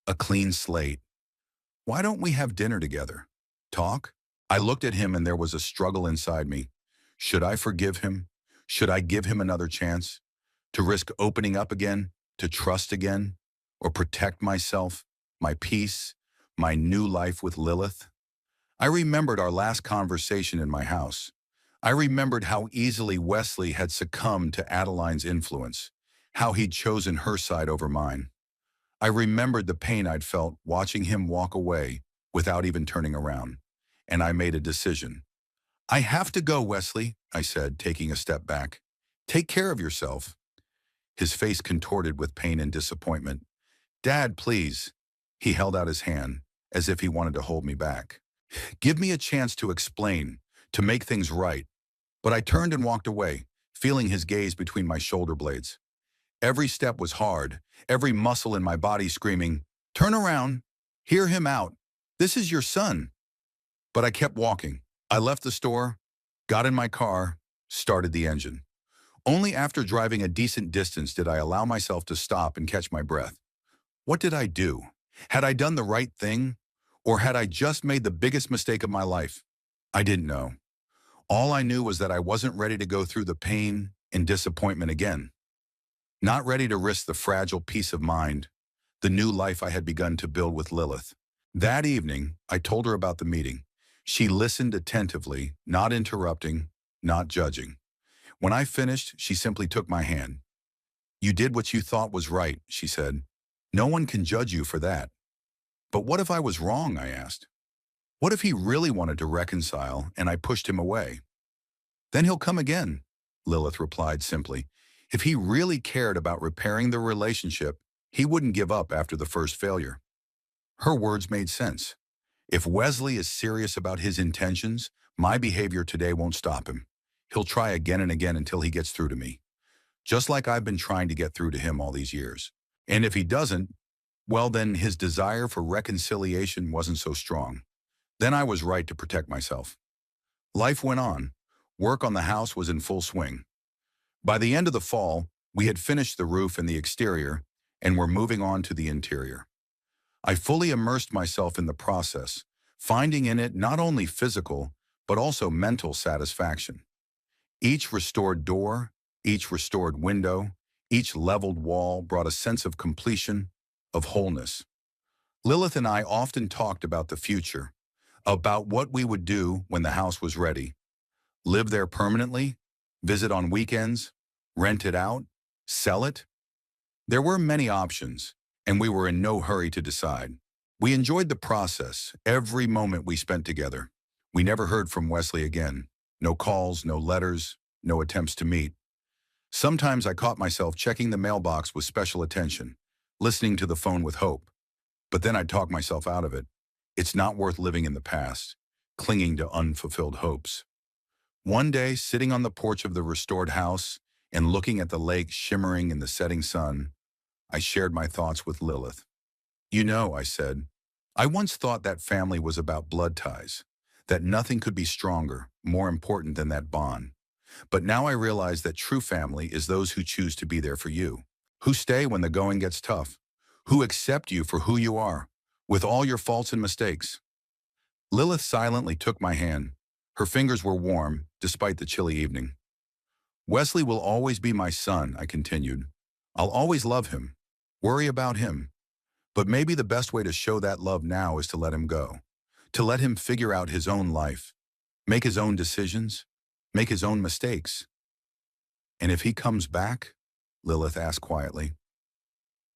A clean slate. Why don't we have dinner together? Talk?" I looked at him and there was a struggle inside me. Should I forgive him? Should I give him another chance? To risk opening up again? To trust again? Or protect myself, my peace, my new life with Lilith? I remembered our last conversation in my house. I remembered how easily Wesley had succumbed to Adeline's influence, how he'd chosen her side over mine. I remembered the pain I'd felt watching him walk away without even turning around. And I made a decision. I have to go, Wesley, I said, taking a step back. Take care of yourself. His face contorted with pain and disappointment. Dad, please. He held out his hand, as if he wanted to hold me back. Give me a chance to explain, to make things right. But I turned and walked away, feeling his gaze between my shoulder blades. Every step was hard, every muscle in my body screaming, turn around, hear him out. This is your son. But I kept walking. I left the store, got in my car, started the engine. Only after driving a decent distance did I allow myself to stop and catch my breath. What did I do? Had I done the right thing? Or had I just made the biggest mistake of my life? I didn't know. All I knew was that I wasn't ready to go through the pain and disappointment again. Not ready to risk the fragile peace of mind, the new life I had begun to build with Lilith. That evening, I told her about the meeting. She listened attentively, not interrupting, not judging. When I finished, she simply took my hand. You did what you thought was right, she said. No one can judge you for that. But what if I was wrong, I asked. What if he really wanted to reconcile and I pushed him away? Then he'll come again, Lilith replied simply. If he really cared about repairing the relationship, he wouldn't give up after the first failure. Her words made sense. If Wesley is serious about his intentions, my behavior today won't stop him. He'll try again and again until he gets through to me. Just like I've been trying to get through to him all these years. And if he doesn't, well then his desire for reconciliation wasn't so strong. Then I was right to protect myself. Life went on. Work on the house was in full swing. By the end of the fall, we had finished the roof and the exterior, and were moving on to the interior. I fully immersed myself in the process, finding in it not only physical, but also mental satisfaction. Each restored door, each restored window, each leveled wall brought a sense of completion, of wholeness. Lilith and I often talked about the future, about what we would do when the house was ready. Live there permanently, visit on weekends, rent it out, sell it. There were many options, and we were in no hurry to decide. We enjoyed the process, every moment we spent together. We never heard from Wesley again. No calls, no letters, no attempts to meet. Sometimes I caught myself checking the mailbox with special attention, listening to the phone with hope. But then I'd talk myself out of it. It's not worth living in the past, clinging to unfulfilled hopes. One day, sitting on the porch of the restored house and looking at the lake shimmering in the setting sun, I shared my thoughts with Lilith. You know, I said, I once thought that family was about blood ties, that nothing could be stronger, more important than that bond. But now I realize that true family is those who choose to be there for you, who stay when the going gets tough, who accept you for who you are, with all your faults and mistakes. Lilith silently took my hand. Her fingers were warm, despite the chilly evening. Wesley will always be my son, I continued. I'll always love him, worry about him. But maybe the best way to show that love now is to let him go, to let him figure out his own life, make his own decisions, make his own mistakes. And if he comes back, Lilith asked quietly,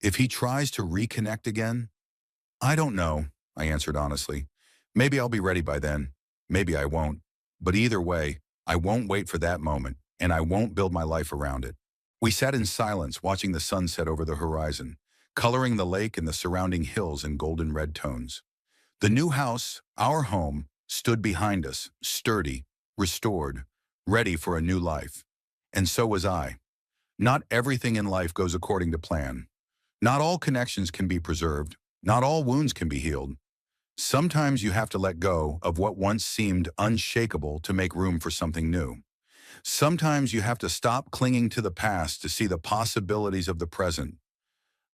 if he tries to reconnect again, I don't know, I answered honestly. Maybe I'll be ready by then, maybe I won't. But either way, I won't wait for that moment, and I won't build my life around it. We sat in silence watching the sunset over the horizon, coloring the lake and the surrounding hills in golden red tones. The new house, our home, stood behind us, sturdy, restored, ready for a new life. And so was I. Not everything in life goes according to plan. Not all connections can be preserved. Not all wounds can be healed. Sometimes you have to let go of what once seemed unshakable to make room for something new. Sometimes you have to stop clinging to the past to see the possibilities of the present.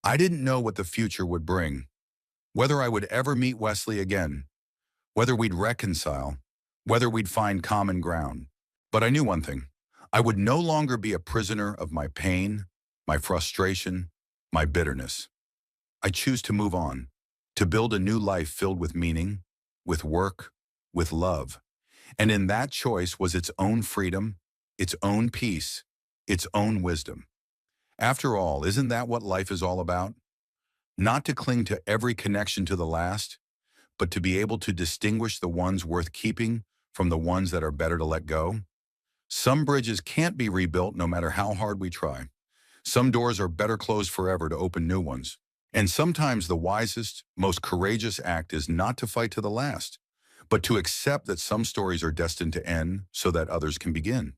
I didn't know what the future would bring, whether I would ever meet Wesley again, whether we'd reconcile, whether we'd find common ground. But I knew one thing. I would no longer be a prisoner of my pain, my frustration, my bitterness. I choose to move on, to build a new life filled with meaning, with work, with love. And in that choice was its own freedom, its own peace, its own wisdom. After all, isn't that what life is all about? Not to cling to every connection to the last, but to be able to distinguish the ones worth keeping from the ones that are better to let go? Some bridges can't be rebuilt no matter how hard we try. Some doors are better closed forever to open new ones. And sometimes the wisest, most courageous act is not to fight to the last, but to accept that some stories are destined to end so that others can begin.